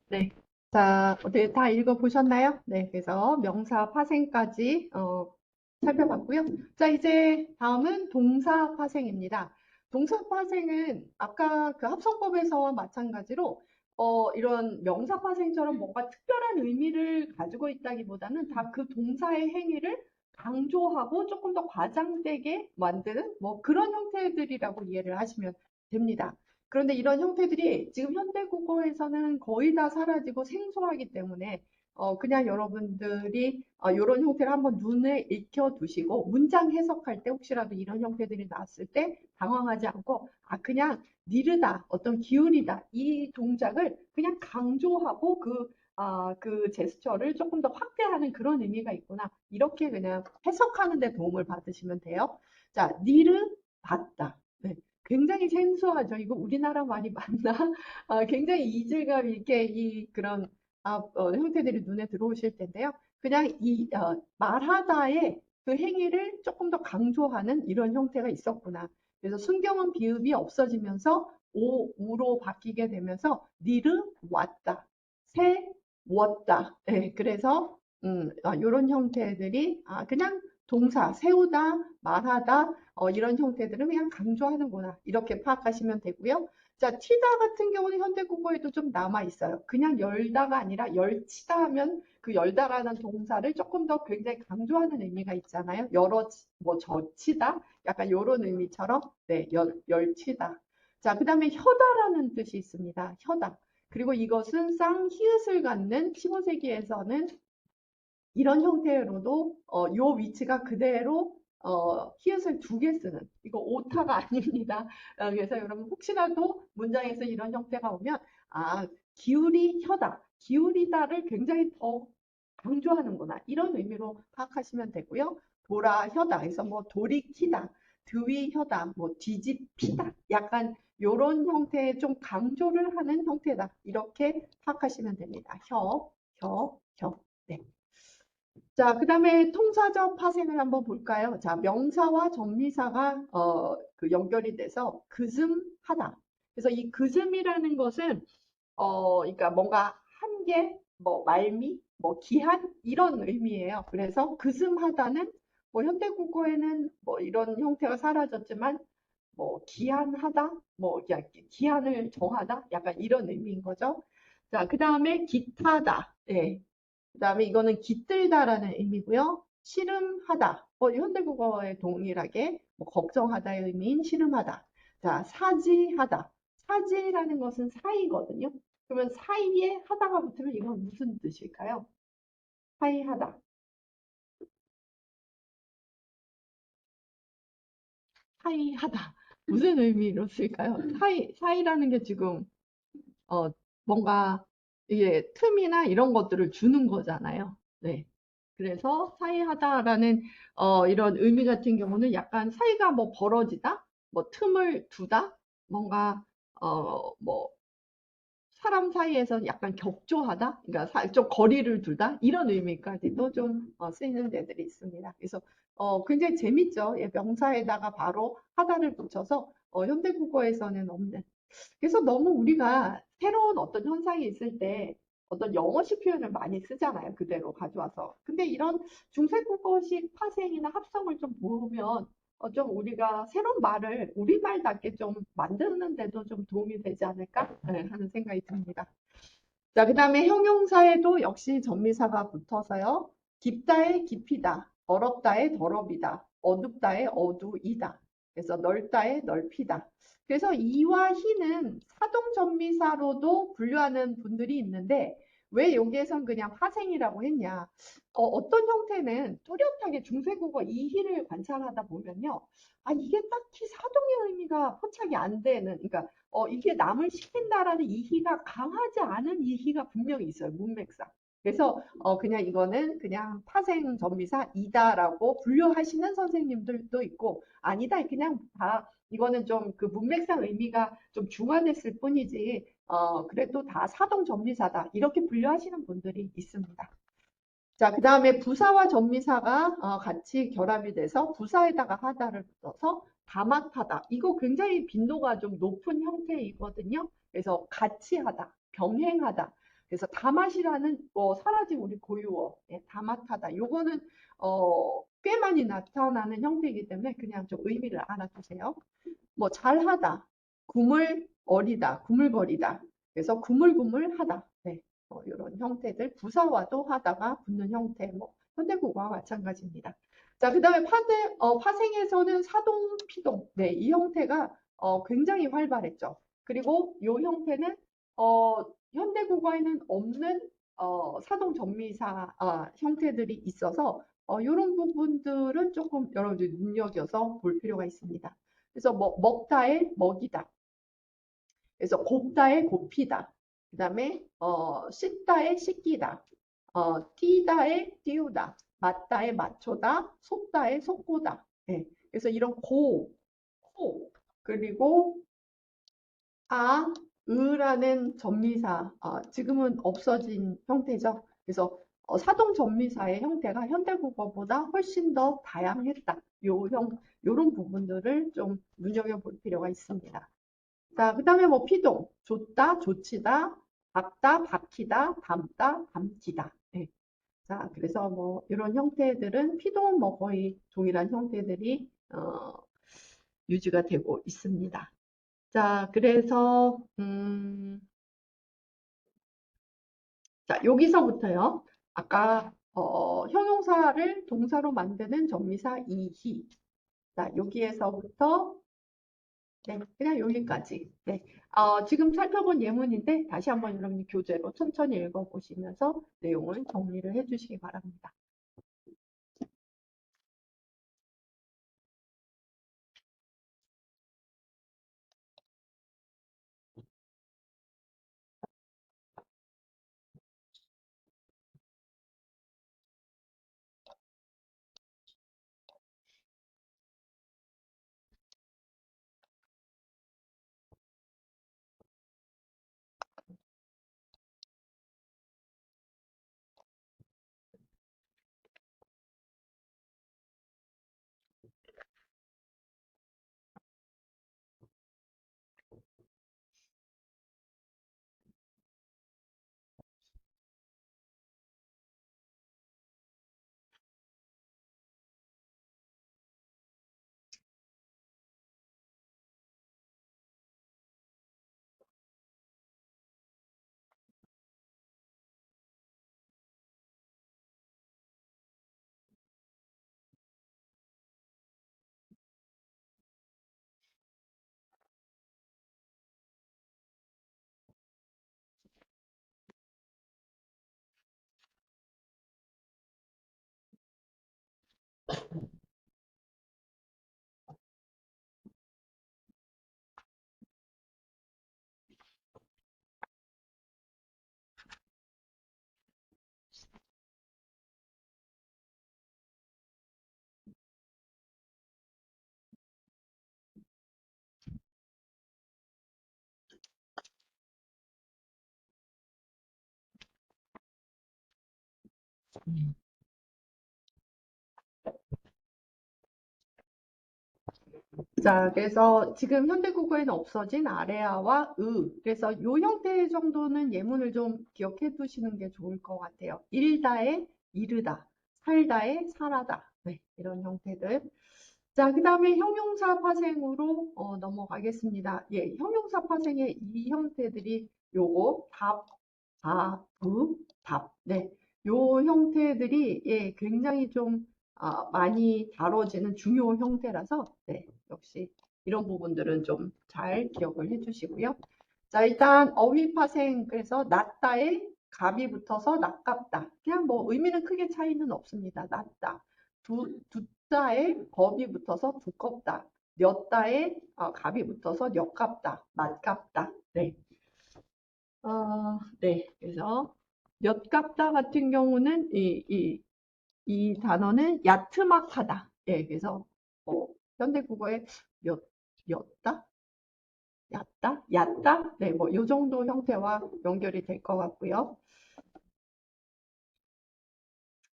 네. 자, 어떻게 다 읽어보셨나요? 네. 그래서 명사 파생까지 살펴봤고요. 자, 이제 다음은 동사 파생입니다. 동사 파생은 아까 그 합성법에서와 마찬가지로 이런 명사 파생처럼 뭔가 특별한 의미를 가지고 있다기보다는 다 그 동사의 행위를 강조하고 조금 더 과장되게 만드는 뭐 그런 형태들이라고 이해를 하시면 됩니다. 그런데 이런 형태들이 지금 현대국어에서는 거의 다 사라지고 생소하기 때문에 그냥 여러분들이 이런 형태를 한번 눈에 익혀두시고 문장 해석할 때 혹시라도 이런 형태들이 나왔을 때 당황하지 않고 그냥 니르다, 어떤 기울이다 이 동작을 그냥 강조하고 그 제스처를 조금 더 확대하는 그런 의미가 있구나. 이렇게 그냥 해석하는 데 도움을 받으시면 돼요. 자, 니르 받다. 네. 굉장히 생소하죠. 이거 우리나라 말이 맞나? 굉장히 이질감 있게 그런 형태들이 눈에 들어오실 텐데요. 그냥 말하다의 그 행위를 조금 더 강조하는 이런 형태가 있었구나. 그래서 순경은 비읍이 없어지면서 우로 바뀌게 되면서 니르 왔다, 새 왔다. 네, 그래서 이런 형태들이 그냥 동사 세우다, 말하다 이런 형태들은 그냥 강조하는구나. 이렇게 파악하시면 되고요. 자, 튀다 같은 경우는 현대국어에도 좀 남아 있어요. 그냥 열다가 아니라 열치다 하면 그 열다라는 동사를 조금 더 굉장히 강조하는 의미가 있잖아요. 뭐 젖히다 약간 이런 의미처럼 네, 열치다. 자, 그다음에 혀다라는 뜻이 있습니다. 혀다. 그리고 이것은 쌍히읗을 갖는 15세기에서는 이런 형태로도 요 위치가 그대로 히읗을 두 개 쓰는 이거 오타가 아닙니다. 그래서 여러분 혹시라도 문장에서 이런 형태가 오면 기울이 혀다, 기울이다를 굉장히 더 강조하는구나 이런 의미로 파악하시면 되고요. 돌아 혀다, 그래서 뭐 돌이키다, 드위 혀다, 뭐 뒤집히다, 약간 요런 형태의 좀 강조를 하는 형태다 이렇게 파악하시면 됩니다. 혀. 네. 자, 그 다음에 통사적 파생을 한번 볼까요? 자, 명사와 정미사가 그 연결이 돼서 그즘하다. 그래서 이 그즘이라는 것은 그러니까 뭔가 한계, 뭐 말미, 뭐 기한 이런 의미예요. 그래서 그즘하다는 뭐 현대국어에는 뭐 이런 형태가 사라졌지만 뭐 기한하다, 뭐 기한을 정하다, 약간 이런 의미인 거죠. 자, 그 다음에 기타다. 예. 그다음에 이거는 깃들다라는 의미고요. 씨름하다. 현대국어에 동일하게 뭐 걱정하다의 의미인 씨름하다. 자, 사지하다. 사지라는 것은 사이거든요. 그러면 사이에 하다가 붙으면 이건 무슨 뜻일까요? 사이하다. 사이하다. 무슨 의미로 쓸까요? 사이라는 게 지금 어, 뭔가 이게 틈이나 이런 것들을 주는 거잖아요. 네. 그래서 사이하다라는 이런 의미 같은 경우는 약간 사이가 뭐 벌어지다, 뭐 틈을 두다, 뭔가 뭐 사람 사이에서 약간 격조하다, 그러니까 좀 거리를 두다 이런 의미까지도 좀 쓰이는 데들이 있습니다. 그래서 굉장히 재밌죠. 예, 명사에다가 바로 하다를 붙여서 현대국어에서는 없는. 그래서 너무 우리가 새로운 어떤 현상이 있을 때 어떤 영어식 표현을 많이 쓰잖아요. 그대로 가져와서. 근데 이런 중세국어식 파생이나 합성을 좀 보면 좀 우리가 새로운 말을 우리말답게 좀 만드는 데도 좀 도움이 되지 않을까 네, 하는 생각이 듭니다. 자, 그 다음에 형용사에도 역시 전미사가 붙어서요. 깊다의 깊이다, 더럽다의 더럽이다, 어둡다의 어두이다. 그래서 넓다의 넓히다. 그래서 이와 희는 사동 전미사로도 분류하는 분들이 있는데 왜 여기에선 그냥 파생이라고 했냐? 어떤 형태는 뚜렷하게 중세국어 이희를 관찰하다 보면요. 아, 이게 딱히 사동의 의미가 포착이 안 되는, 그러니까 이게 남을 시킨다라는 이희가 강하지 않은 이희가 분명히 있어요. 문맥상. 그래서 그냥 이거는 그냥 파생 전미사이다라고 분류하시는 선생님들도 있고 아니다 그냥 다 이거는 좀 그 문맥상 의미가 좀 중화됐을 뿐이지 그래도 다 사동 전미사다 이렇게 분류하시는 분들이 있습니다. 자, 그 다음에 부사와 전미사가 같이 결합이 돼서 부사에다가 하다를 붙여서 다mat하다. 이거 굉장히 빈도가 좀 높은 형태이거든요. 그래서 같이 하다, 병행하다. 그래서 다mat이라는 사라진 우리 고유어, 예, 다mat하다. 요거는 꽤 많이 나타나는 형태이기 때문에 그냥 좀 의미를 알아두세요. 뭐 잘하다, 구물어리다, 구물거리다. 그래서 구물구물하다. 네. 이런 형태들 부사와도 하다가 붙는 형태 뭐 현대국어와 마찬가지입니다. 자, 그다음에 파생에서는 사동, 피동. 네, 이 형태가 굉장히 활발했죠. 그리고 이 형태는 현대국어에는 없는 사동 전미사 형태들이 있어서 이런 부분들은 조금 여러분들 눈여겨서 볼 필요가 있습니다. 그래서 뭐 먹다에 먹이다. 그래서 곱다에 곱히다. 그 다음에 씻다에 씻기다. 띄다에 띄우다. 맞다에 맞춰다. 속다에 속고다. 네. 그래서 이런 고, 코, 그리고 아, 으라는 전미사, 지금은 없어진 형태죠. 그래서 사동 전미사의 형태가 현대국어보다 훨씬 더 다양했다. 요런 부분들을 좀 눈여겨볼 필요가 있습니다. 자, 그 다음에 뭐 피동, 줬다, 조치다, 박다, 박히다, 담다, 담기다. 네. 자, 그래서 뭐 이런 형태들은 피동은 뭐 거의 동일한 형태들이 유지가 되고 있습니다. 자, 그래서 자, 여기서부터요. 아까 형용사를 동사로 만드는 전미사 이히. 자, 여기에서부터 네, 그냥 여기까지. 네. 지금 살펴본 예문인데 다시 한번 여러분이 교재로 천천히 읽어보시면서 내용을 정리를 해주시기 바랍니다. 자, 그래서 지금 현대국어에는 없어진 아래아와 그래서 요 형태 정도는 예문을 좀 기억해 두시는 게 좋을 것 같아요. 일다에 이르다, 살다에 살아다. 네, 이런 형태들. 자, 그 다음에 형용사 파생으로 넘어가겠습니다. 예, 형용사 파생의 이 형태들이 요거 답, 답. 네, 요 형태들이 예, 굉장히 좀 많이 다뤄지는 중요 형태라서 네, 역시 이런 부분들은 좀 잘 기억을 해주시고요. 자, 일단 어휘 파생 그래서 낫다에 갑이 붙어서 낫깝다. 그냥 뭐 의미는 크게 차이는 없습니다. 낫다. 두자에 법이 붙어서 두껍다. 엿다에 갑이 붙어서 엿깝다. 맛깝다. 네. 네. 그래서 엿깝다 같은 경우는 이 단어는 야트막하다. 예, 그래서 현대국어에 엿, 엿다? 얕다? 얕다? 네, 뭐 이 정도 형태와 연결이 될 것 같고요.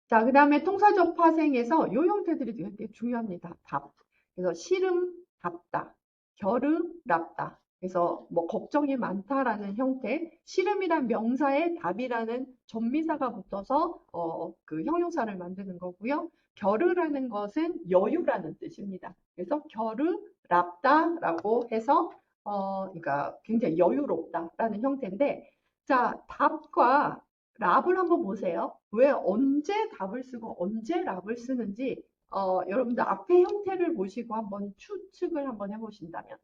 자, 그 다음에 통사적 파생에서 이 형태들이 되게 중요합니다. 답. 그래서 시름, 답다. 겨르, 랍다. 그래서 뭐 걱정이 많다라는 형태, 시름이란 명사에 답이라는 전미사가 붙어서 그 형용사를 만드는 거고요. 겨르라는 것은 여유라는 뜻입니다. 그래서 겨르, 랍다라고 해서 그러니까 굉장히 여유롭다라는 형태인데, 자, 답과 랍을 한번 보세요. 왜 언제 답을 쓰고 언제 랍을 쓰는지 여러분들 앞에 형태를 보시고 한번 추측을 한번 해보신다면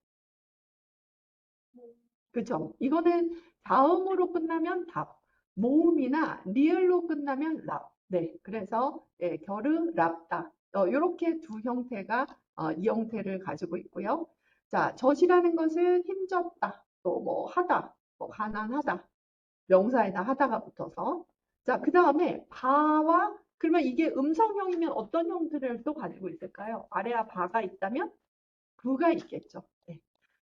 그죠? 이거는 다음으로 끝나면 답, 모음이나 리을로 끝나면 랍. 네, 그래서 예, 결은 랍다. 이렇게 두 형태가 이 형태를 가지고 있고요. 자, 젖이라는 것은 힘줬다, 또 뭐 하다, 뭐 가난하다. 명사에다 하다가 붙어서. 자, 그 다음에 바와 그러면 이게 음성형이면 어떤 형태를 또 가지고 있을까요? 아래와 바가 있다면 부가 있겠죠. 네.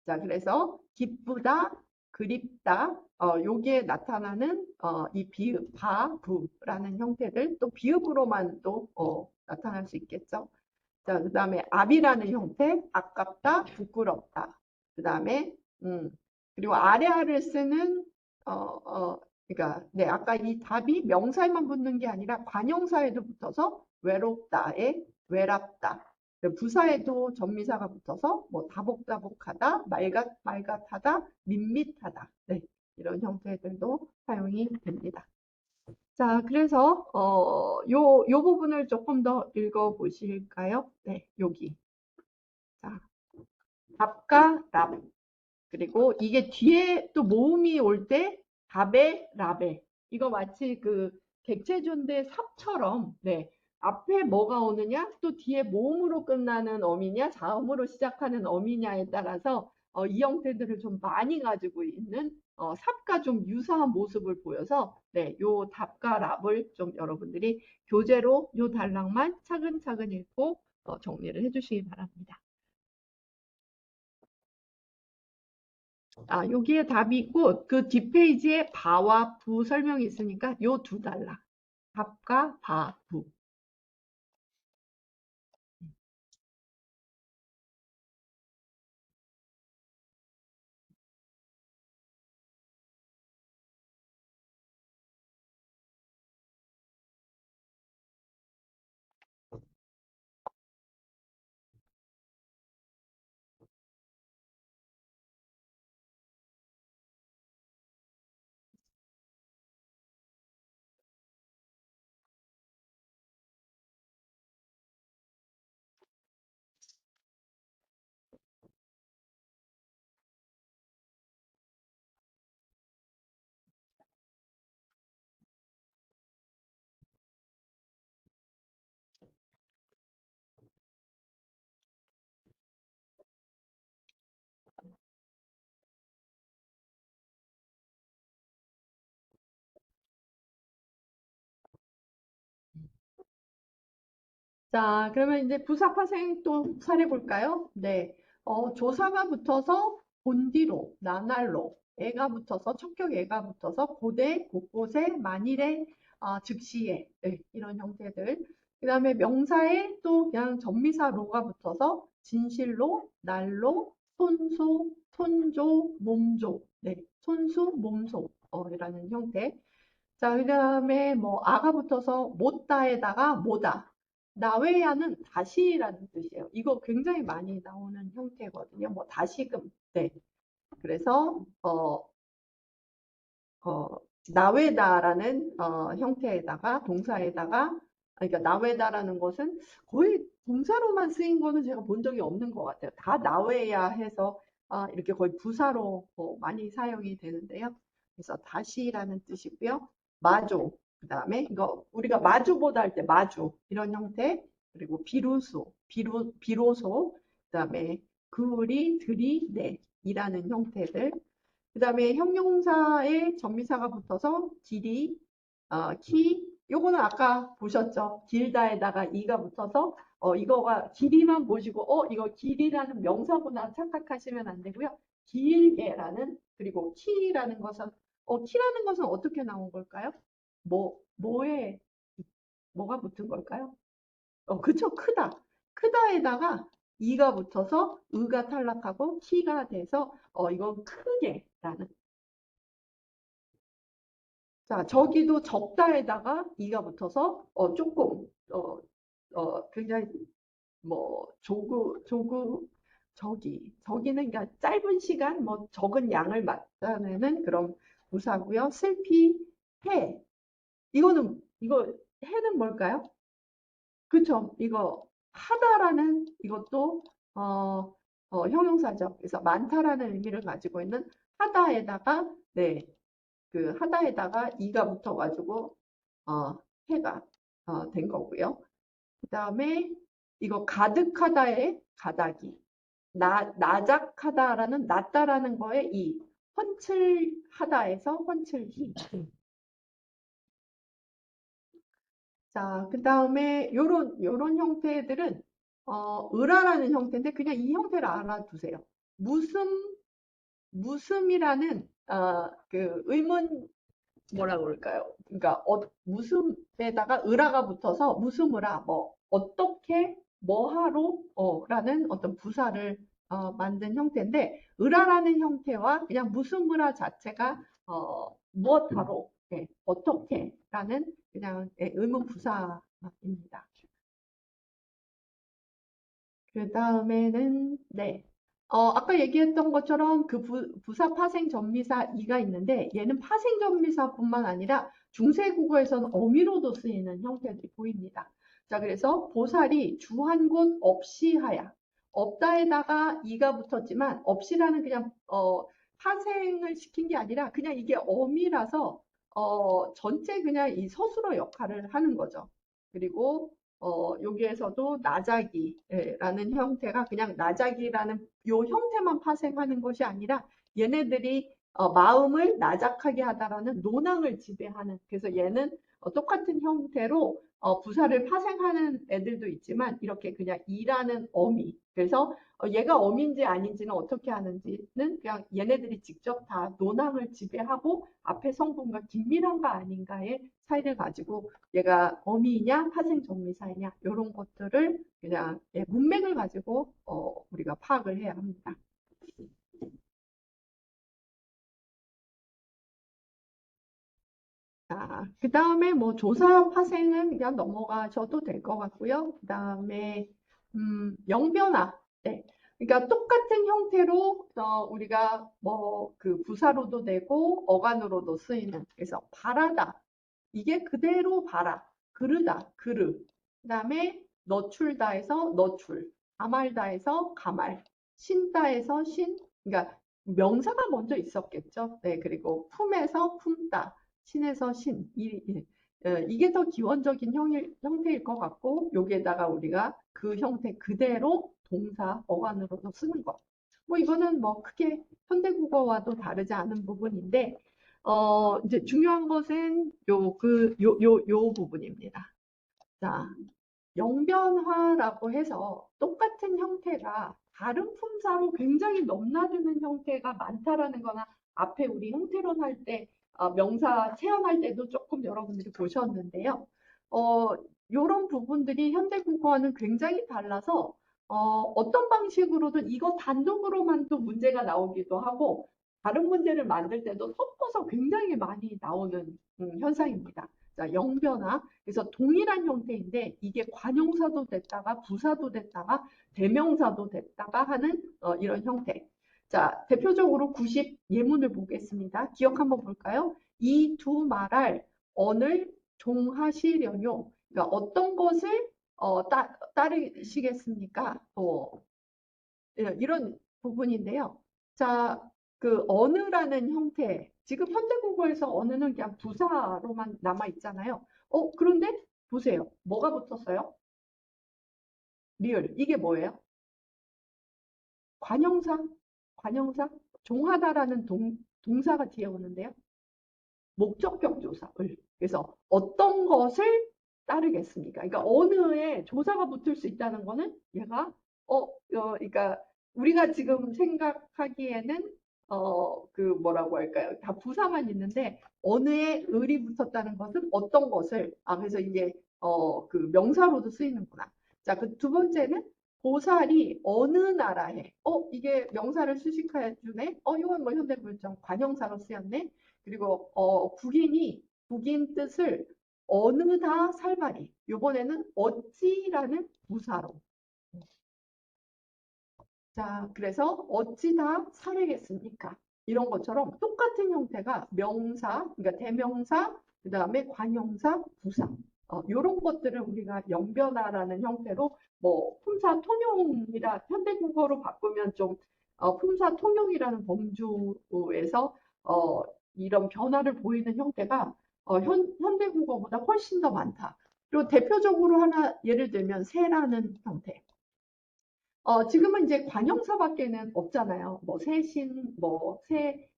자, 그래서 기쁘다, 그립다, 여기에 나타나는 이 비읍, 바, 부라는 형태들 또 비읍으로만 또 나타날 수 있겠죠. 자, 그 다음에 압이라는 형태, 아깝다, 부끄럽다. 그 다음에 그리고 아래아를 쓰는 어, 그러니까 네, 아까 이 답이 명사에만 붙는 게 아니라 관형사에도 붙어서 외롭다에 외랍다. 부사에도 전미사가 붙어서 뭐 다복다복하다, 말같하다, 밋밋하다. 네, 이런 형태들도 사용이 됩니다. 자, 그래서 요 부분을 조금 더 읽어 보실까요? 네, 여기. 자, 답과 랍. 그리고 이게 뒤에 또 모음이 올 때 답에 랍에. 이거 마치 그 객체존대 삽처럼 네. 앞에 뭐가 오느냐, 또 뒤에 모음으로 끝나는 어미냐, 자음으로 시작하는 어미냐에 따라서 이 형태들을 좀 많이 가지고 있는 삽과 좀 유사한 모습을 보여서 네, 요 답과 랍을 좀 여러분들이 교재로 요 단락만 차근차근 읽고 정리를 해주시기 바랍니다. 여기에 답이 있고 그 뒷페이지에 바와 부 설명이 있으니까 요 두 단락. 답과 바, 부. 자, 그러면 이제 부사파생 또 사례 볼까요? 네. 조사가 붙어서 본디로, 나날로, 애가 붙어서, 척격 애가 붙어서 고대, 곳곳에, 만일에, 즉시에, 네, 이런 형태들. 그 다음에 명사에 또 그냥 전미사로가 붙어서 진실로, 날로, 손수, 손조, 몸조, 네, 손수, 몸소, 이라는 형태. 자, 그 다음에 뭐 아가 붙어서 못다에다가 뭐다. 나외야는 다시라는 뜻이에요. 이거 굉장히 많이 나오는 형태거든요. 뭐 다시금. 네. 그래서 어, 나외다라는 형태에다가 동사에다가 그러니까 나외다라는 것은 거의 동사로만 쓰인 거는 제가 본 적이 없는 것 같아요. 다 나외야 해서 이렇게 거의 부사로 많이 사용이 되는데요. 그래서 다시라는 뜻이고요. 마조, 그다음에 이거 우리가 마주보다 할 때 마주 이런 형태, 그리고 비로소, 비로소, 그다음에 그리, 들이, 네 이라는 형태들. 그 다음에 형용사에 전미사가 붙어서 길이, 키, 요거는 아까 보셨죠? 길다에다가 이가 붙어서 이거가 길이만 보시고 이거 길이라는 명사구나 착각하시면 안 되고요. 길게라는 그리고 키라는 것은 키라는 것은 어떻게 나온 걸까요? 뭐에 뭐가 붙은 걸까요? 그쵸? 크다. 크다에다가 이가 붙어서 의가 탈락하고 키가 돼서 이건 크게라는. 자, 저기도 적다에다가 이가 붙어서 조금 굉장히 뭐 저기는 그러니까 짧은 시간 뭐 적은 양을 나타내는 그런 부사고요. 슬피 해 이거 해는 뭘까요? 그쵸? 이거 하다라는 이것도 형용사죠. 그래서 많다라는 의미를 가지고 있는 하다에다가 네, 그 하다에다가 이가 붙어가지고 해가 된 거고요. 그 다음에 이거 가득하다의 가닥이 나작하다라는 낫다라는 거에 이 훤칠하다에서 훤칠히. 자, 그 다음에 요런 형태들은 을아라는 형태인데 그냥 이 형태를 알아두세요. 무슴이라는 그 의문 뭐라 그럴까요? 그러니까 무슨에다가 을아가 붙어서 무슨을아 뭐 어떻게 뭐하러 라는 어떤 부사를 만든 형태인데 을아라는 형태와 그냥 무슨을아 자체가 무엇하러 어떻게라는 그냥 의문 부사입니다. 그 다음에는 네. 아까 얘기했던 것처럼 그 부사 파생 전미사 이가 있는데 얘는 파생 전미사뿐만 아니라 중세국어에서는 어미로도 쓰이는 형태들이 보입니다. 자, 그래서 보살이 주한 곳 없이 하야. 없다에다가 이가 붙었지만 없이라는 그냥 파생을 시킨 게 아니라 그냥 이게 어미라서 전체 그냥 이 서술어 역할을 하는 거죠. 그리고 여기에서도 나자기라는 형태가 그냥 나자기라는 요 형태만 파생하는 것이 아니라 얘네들이 마음을 나작하게 하다라는 논항을 지배하는 그래서 얘는 똑같은 형태로 부사를 파생하는 애들도 있지만 이렇게 그냥 이라는 어미 그래서 얘가 어미인지 아닌지는 어떻게 하는지는 그냥 얘네들이 직접 다 논항을 지배하고 앞에 성분과 긴밀한가 아닌가의 차이를 가지고 얘가 어미이냐 파생정미사이냐 이런 것들을 그냥 문맥을 가지고 우리가 파악을 해야 합니다. 자, 그 다음에 뭐 조사 파생은 그냥 넘어가셔도 될 것 같고요. 그 다음에 영변화. 네. 그러니까 똑같은 형태로 우리가 뭐 그 부사로도 되고 어간으로도 쓰이는 그래서 바라다. 이게 그대로 봐라. 그르다. 그르. 그다음에 너출다에서 너출. 가말다에서 가말. 신다에서 신. 그러니까 명사가 먼저 있었겠죠. 네. 그리고 품에서 품다. 신에서 신. 이게 더 기원적인 형태일 것 같고 여기에다가 우리가 그 형태 그대로 동사 어간으로도 쓰는 것. 뭐 이거는 뭐 크게 현대국어와도 다르지 않은 부분인데 이제 중요한 것은 요 부분입니다. 자, 영변화라고 해서 똑같은 형태가 다른 품사로 굉장히 넘나드는 형태가 많다라는 거나 앞에 우리 형태론 할 때 명사 체험할 때도 조금 여러분들이 보셨는데요. 이런 부분들이 현대국어와는 굉장히 달라서 어떤 방식으로든 이거 단독으로만 또 문제가 나오기도 하고 다른 문제를 만들 때도 섞어서 굉장히 많이 나오는 현상입니다. 자, 영변화. 그래서 동일한 형태인데 이게 관용사도 됐다가 부사도 됐다가 대명사도 됐다가 하는 이런 형태. 자, 대표적으로 90 예문을 보겠습니다. 기억 한번 볼까요? 이 두 말할 언을 종하시려뇨. 그러니까 어떤 것을 따르시겠습니까? 이런 부분인데요. 자, 그 언어라는 형태, 지금 현대국어에서 언어는 그냥 부사로만 남아 있잖아요. 그런데 보세요. 뭐가 붙었어요? 리을. 이게 뭐예요? 관형사, 관형사, 종하다라는 동사가 뒤에 오는데요. 목적격 조사을. 그래서 어떤 것을 따르겠습니까? 그러니까 언어에 조사가 붙을 수 있다는 거는 얘가 그러니까 우리가 지금 생각하기에는 그 뭐라고 할까요? 다 부사만 있는데 언어에 을이 붙었다는 것은 어떤 것을 그래서 이게 그 명사로도 쓰이는구나. 자, 그 두 번째는 보살이 어느 나라에 이게 명사를 수식해 주네. 이건 뭐 현대분정 관형사로 쓰였네. 그리고 북인 뜻을 어느다 살바리. 이번에는 어찌라는 부사로. 자, 그래서 어찌다 살겠습니까? 이런 것처럼 똑같은 형태가 명사, 그러니까 대명사, 그 다음에 관형사, 부사. 이런 것들을 우리가 영변화라는 형태로 뭐 품사 통용이라 현대국어로 바꾸면 좀 품사 통용이라는 범주에서 이런 변화를 보이는 형태가 현대국어보다 훨씬 더 많다. 그리고 대표적으로 하나 예를 들면 새라는 형태. 지금은 이제 관형사밖에는 없잖아요. 뭐 새신, 새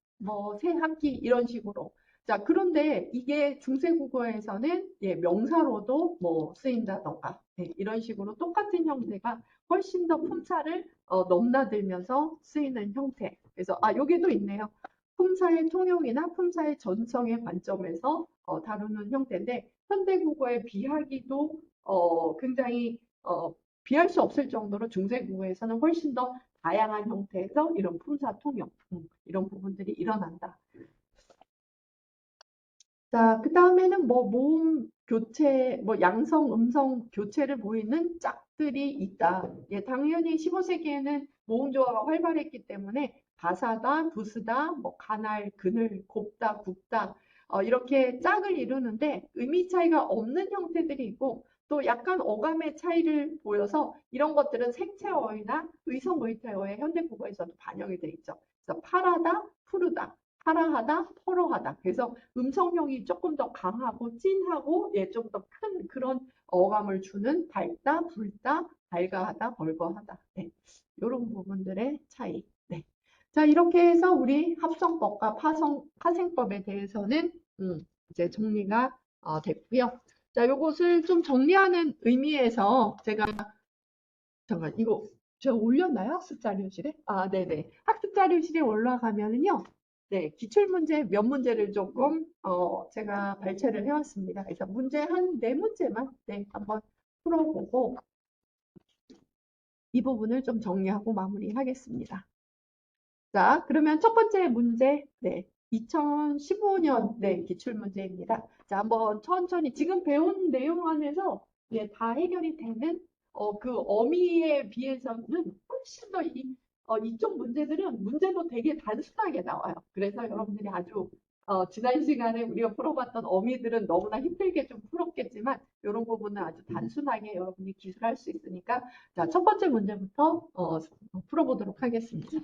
학기 이런 식으로. 자, 그런데 이게 중세국어에서는 명사로도 뭐 쓰인다던가 이런 식으로 똑같은 형태가 훨씬 더 품사를 넘나들면서 쓰이는 형태. 그래서 여기도 있네요. 품사의 통용이나 품사의 전성의 관점에서 다루는 형태인데 현대국어에 비하기도 굉장히 비할 수 없을 정도로 중세국어에서는 훨씬 더 다양한 형태에서 이런 품사 통용, 이런 부분들이 일어난다. 자, 그 다음에는 뭐 모음 교체, 뭐 양성, 음성 교체를 보이는 짝들이 있다. 당연히 15세기에는 모음 조화가 활발했기 때문에 가사다, 부스다, 뭐 가날, 그늘, 곱다, 굽다 이렇게 짝을 이루는데 의미 차이가 없는 형태들이 있고 또 약간 어감의 차이를 보여서 이런 것들은 생체어이나 의성의태어의 현대국어에서도 반영이 돼 있죠. 그래서 파라다, 푸르다, 파라하다, 퍼러하다. 그래서 음성형이 조금 더 강하고 찐하고 좀 더 큰 그런 어감을 주는 밝다, 붉다, 발가하다, 벌거하다. 네. 이런 부분들의 차이. 네. 자, 이렇게 해서 우리 합성법과 파생법에 대해서는 이제 정리가 됐고요. 자, 요것을 좀 정리하는 의미에서 제가 잠깐 이거 제가 올렸나요? 학습 자료실에? 네네. 학습 자료실에 올라가면은요. 네, 기출문제 몇 문제를 조금 제가 발췌를 해왔습니다. 그래서 문제 한 네 문제만 한번 풀어보고 이 부분을 좀 정리하고 마무리하겠습니다. 자, 그러면 첫 번째 문제, 2015년 기출문제입니다. 자, 한번 천천히 지금 배운 내용 안에서 다 해결이 되는 그 어미에 비해서는 훨씬 더 이쪽 문제들은 문제도 되게 단순하게 나와요. 그래서 여러분들이 아주 지난 시간에 우리가 풀어봤던 어미들은 너무나 힘들게 좀 풀었겠지만 이런 부분은 아주 단순하게 여러분이 기술할 수 있으니까 자, 첫 번째 문제부터 풀어보도록 하겠습니다.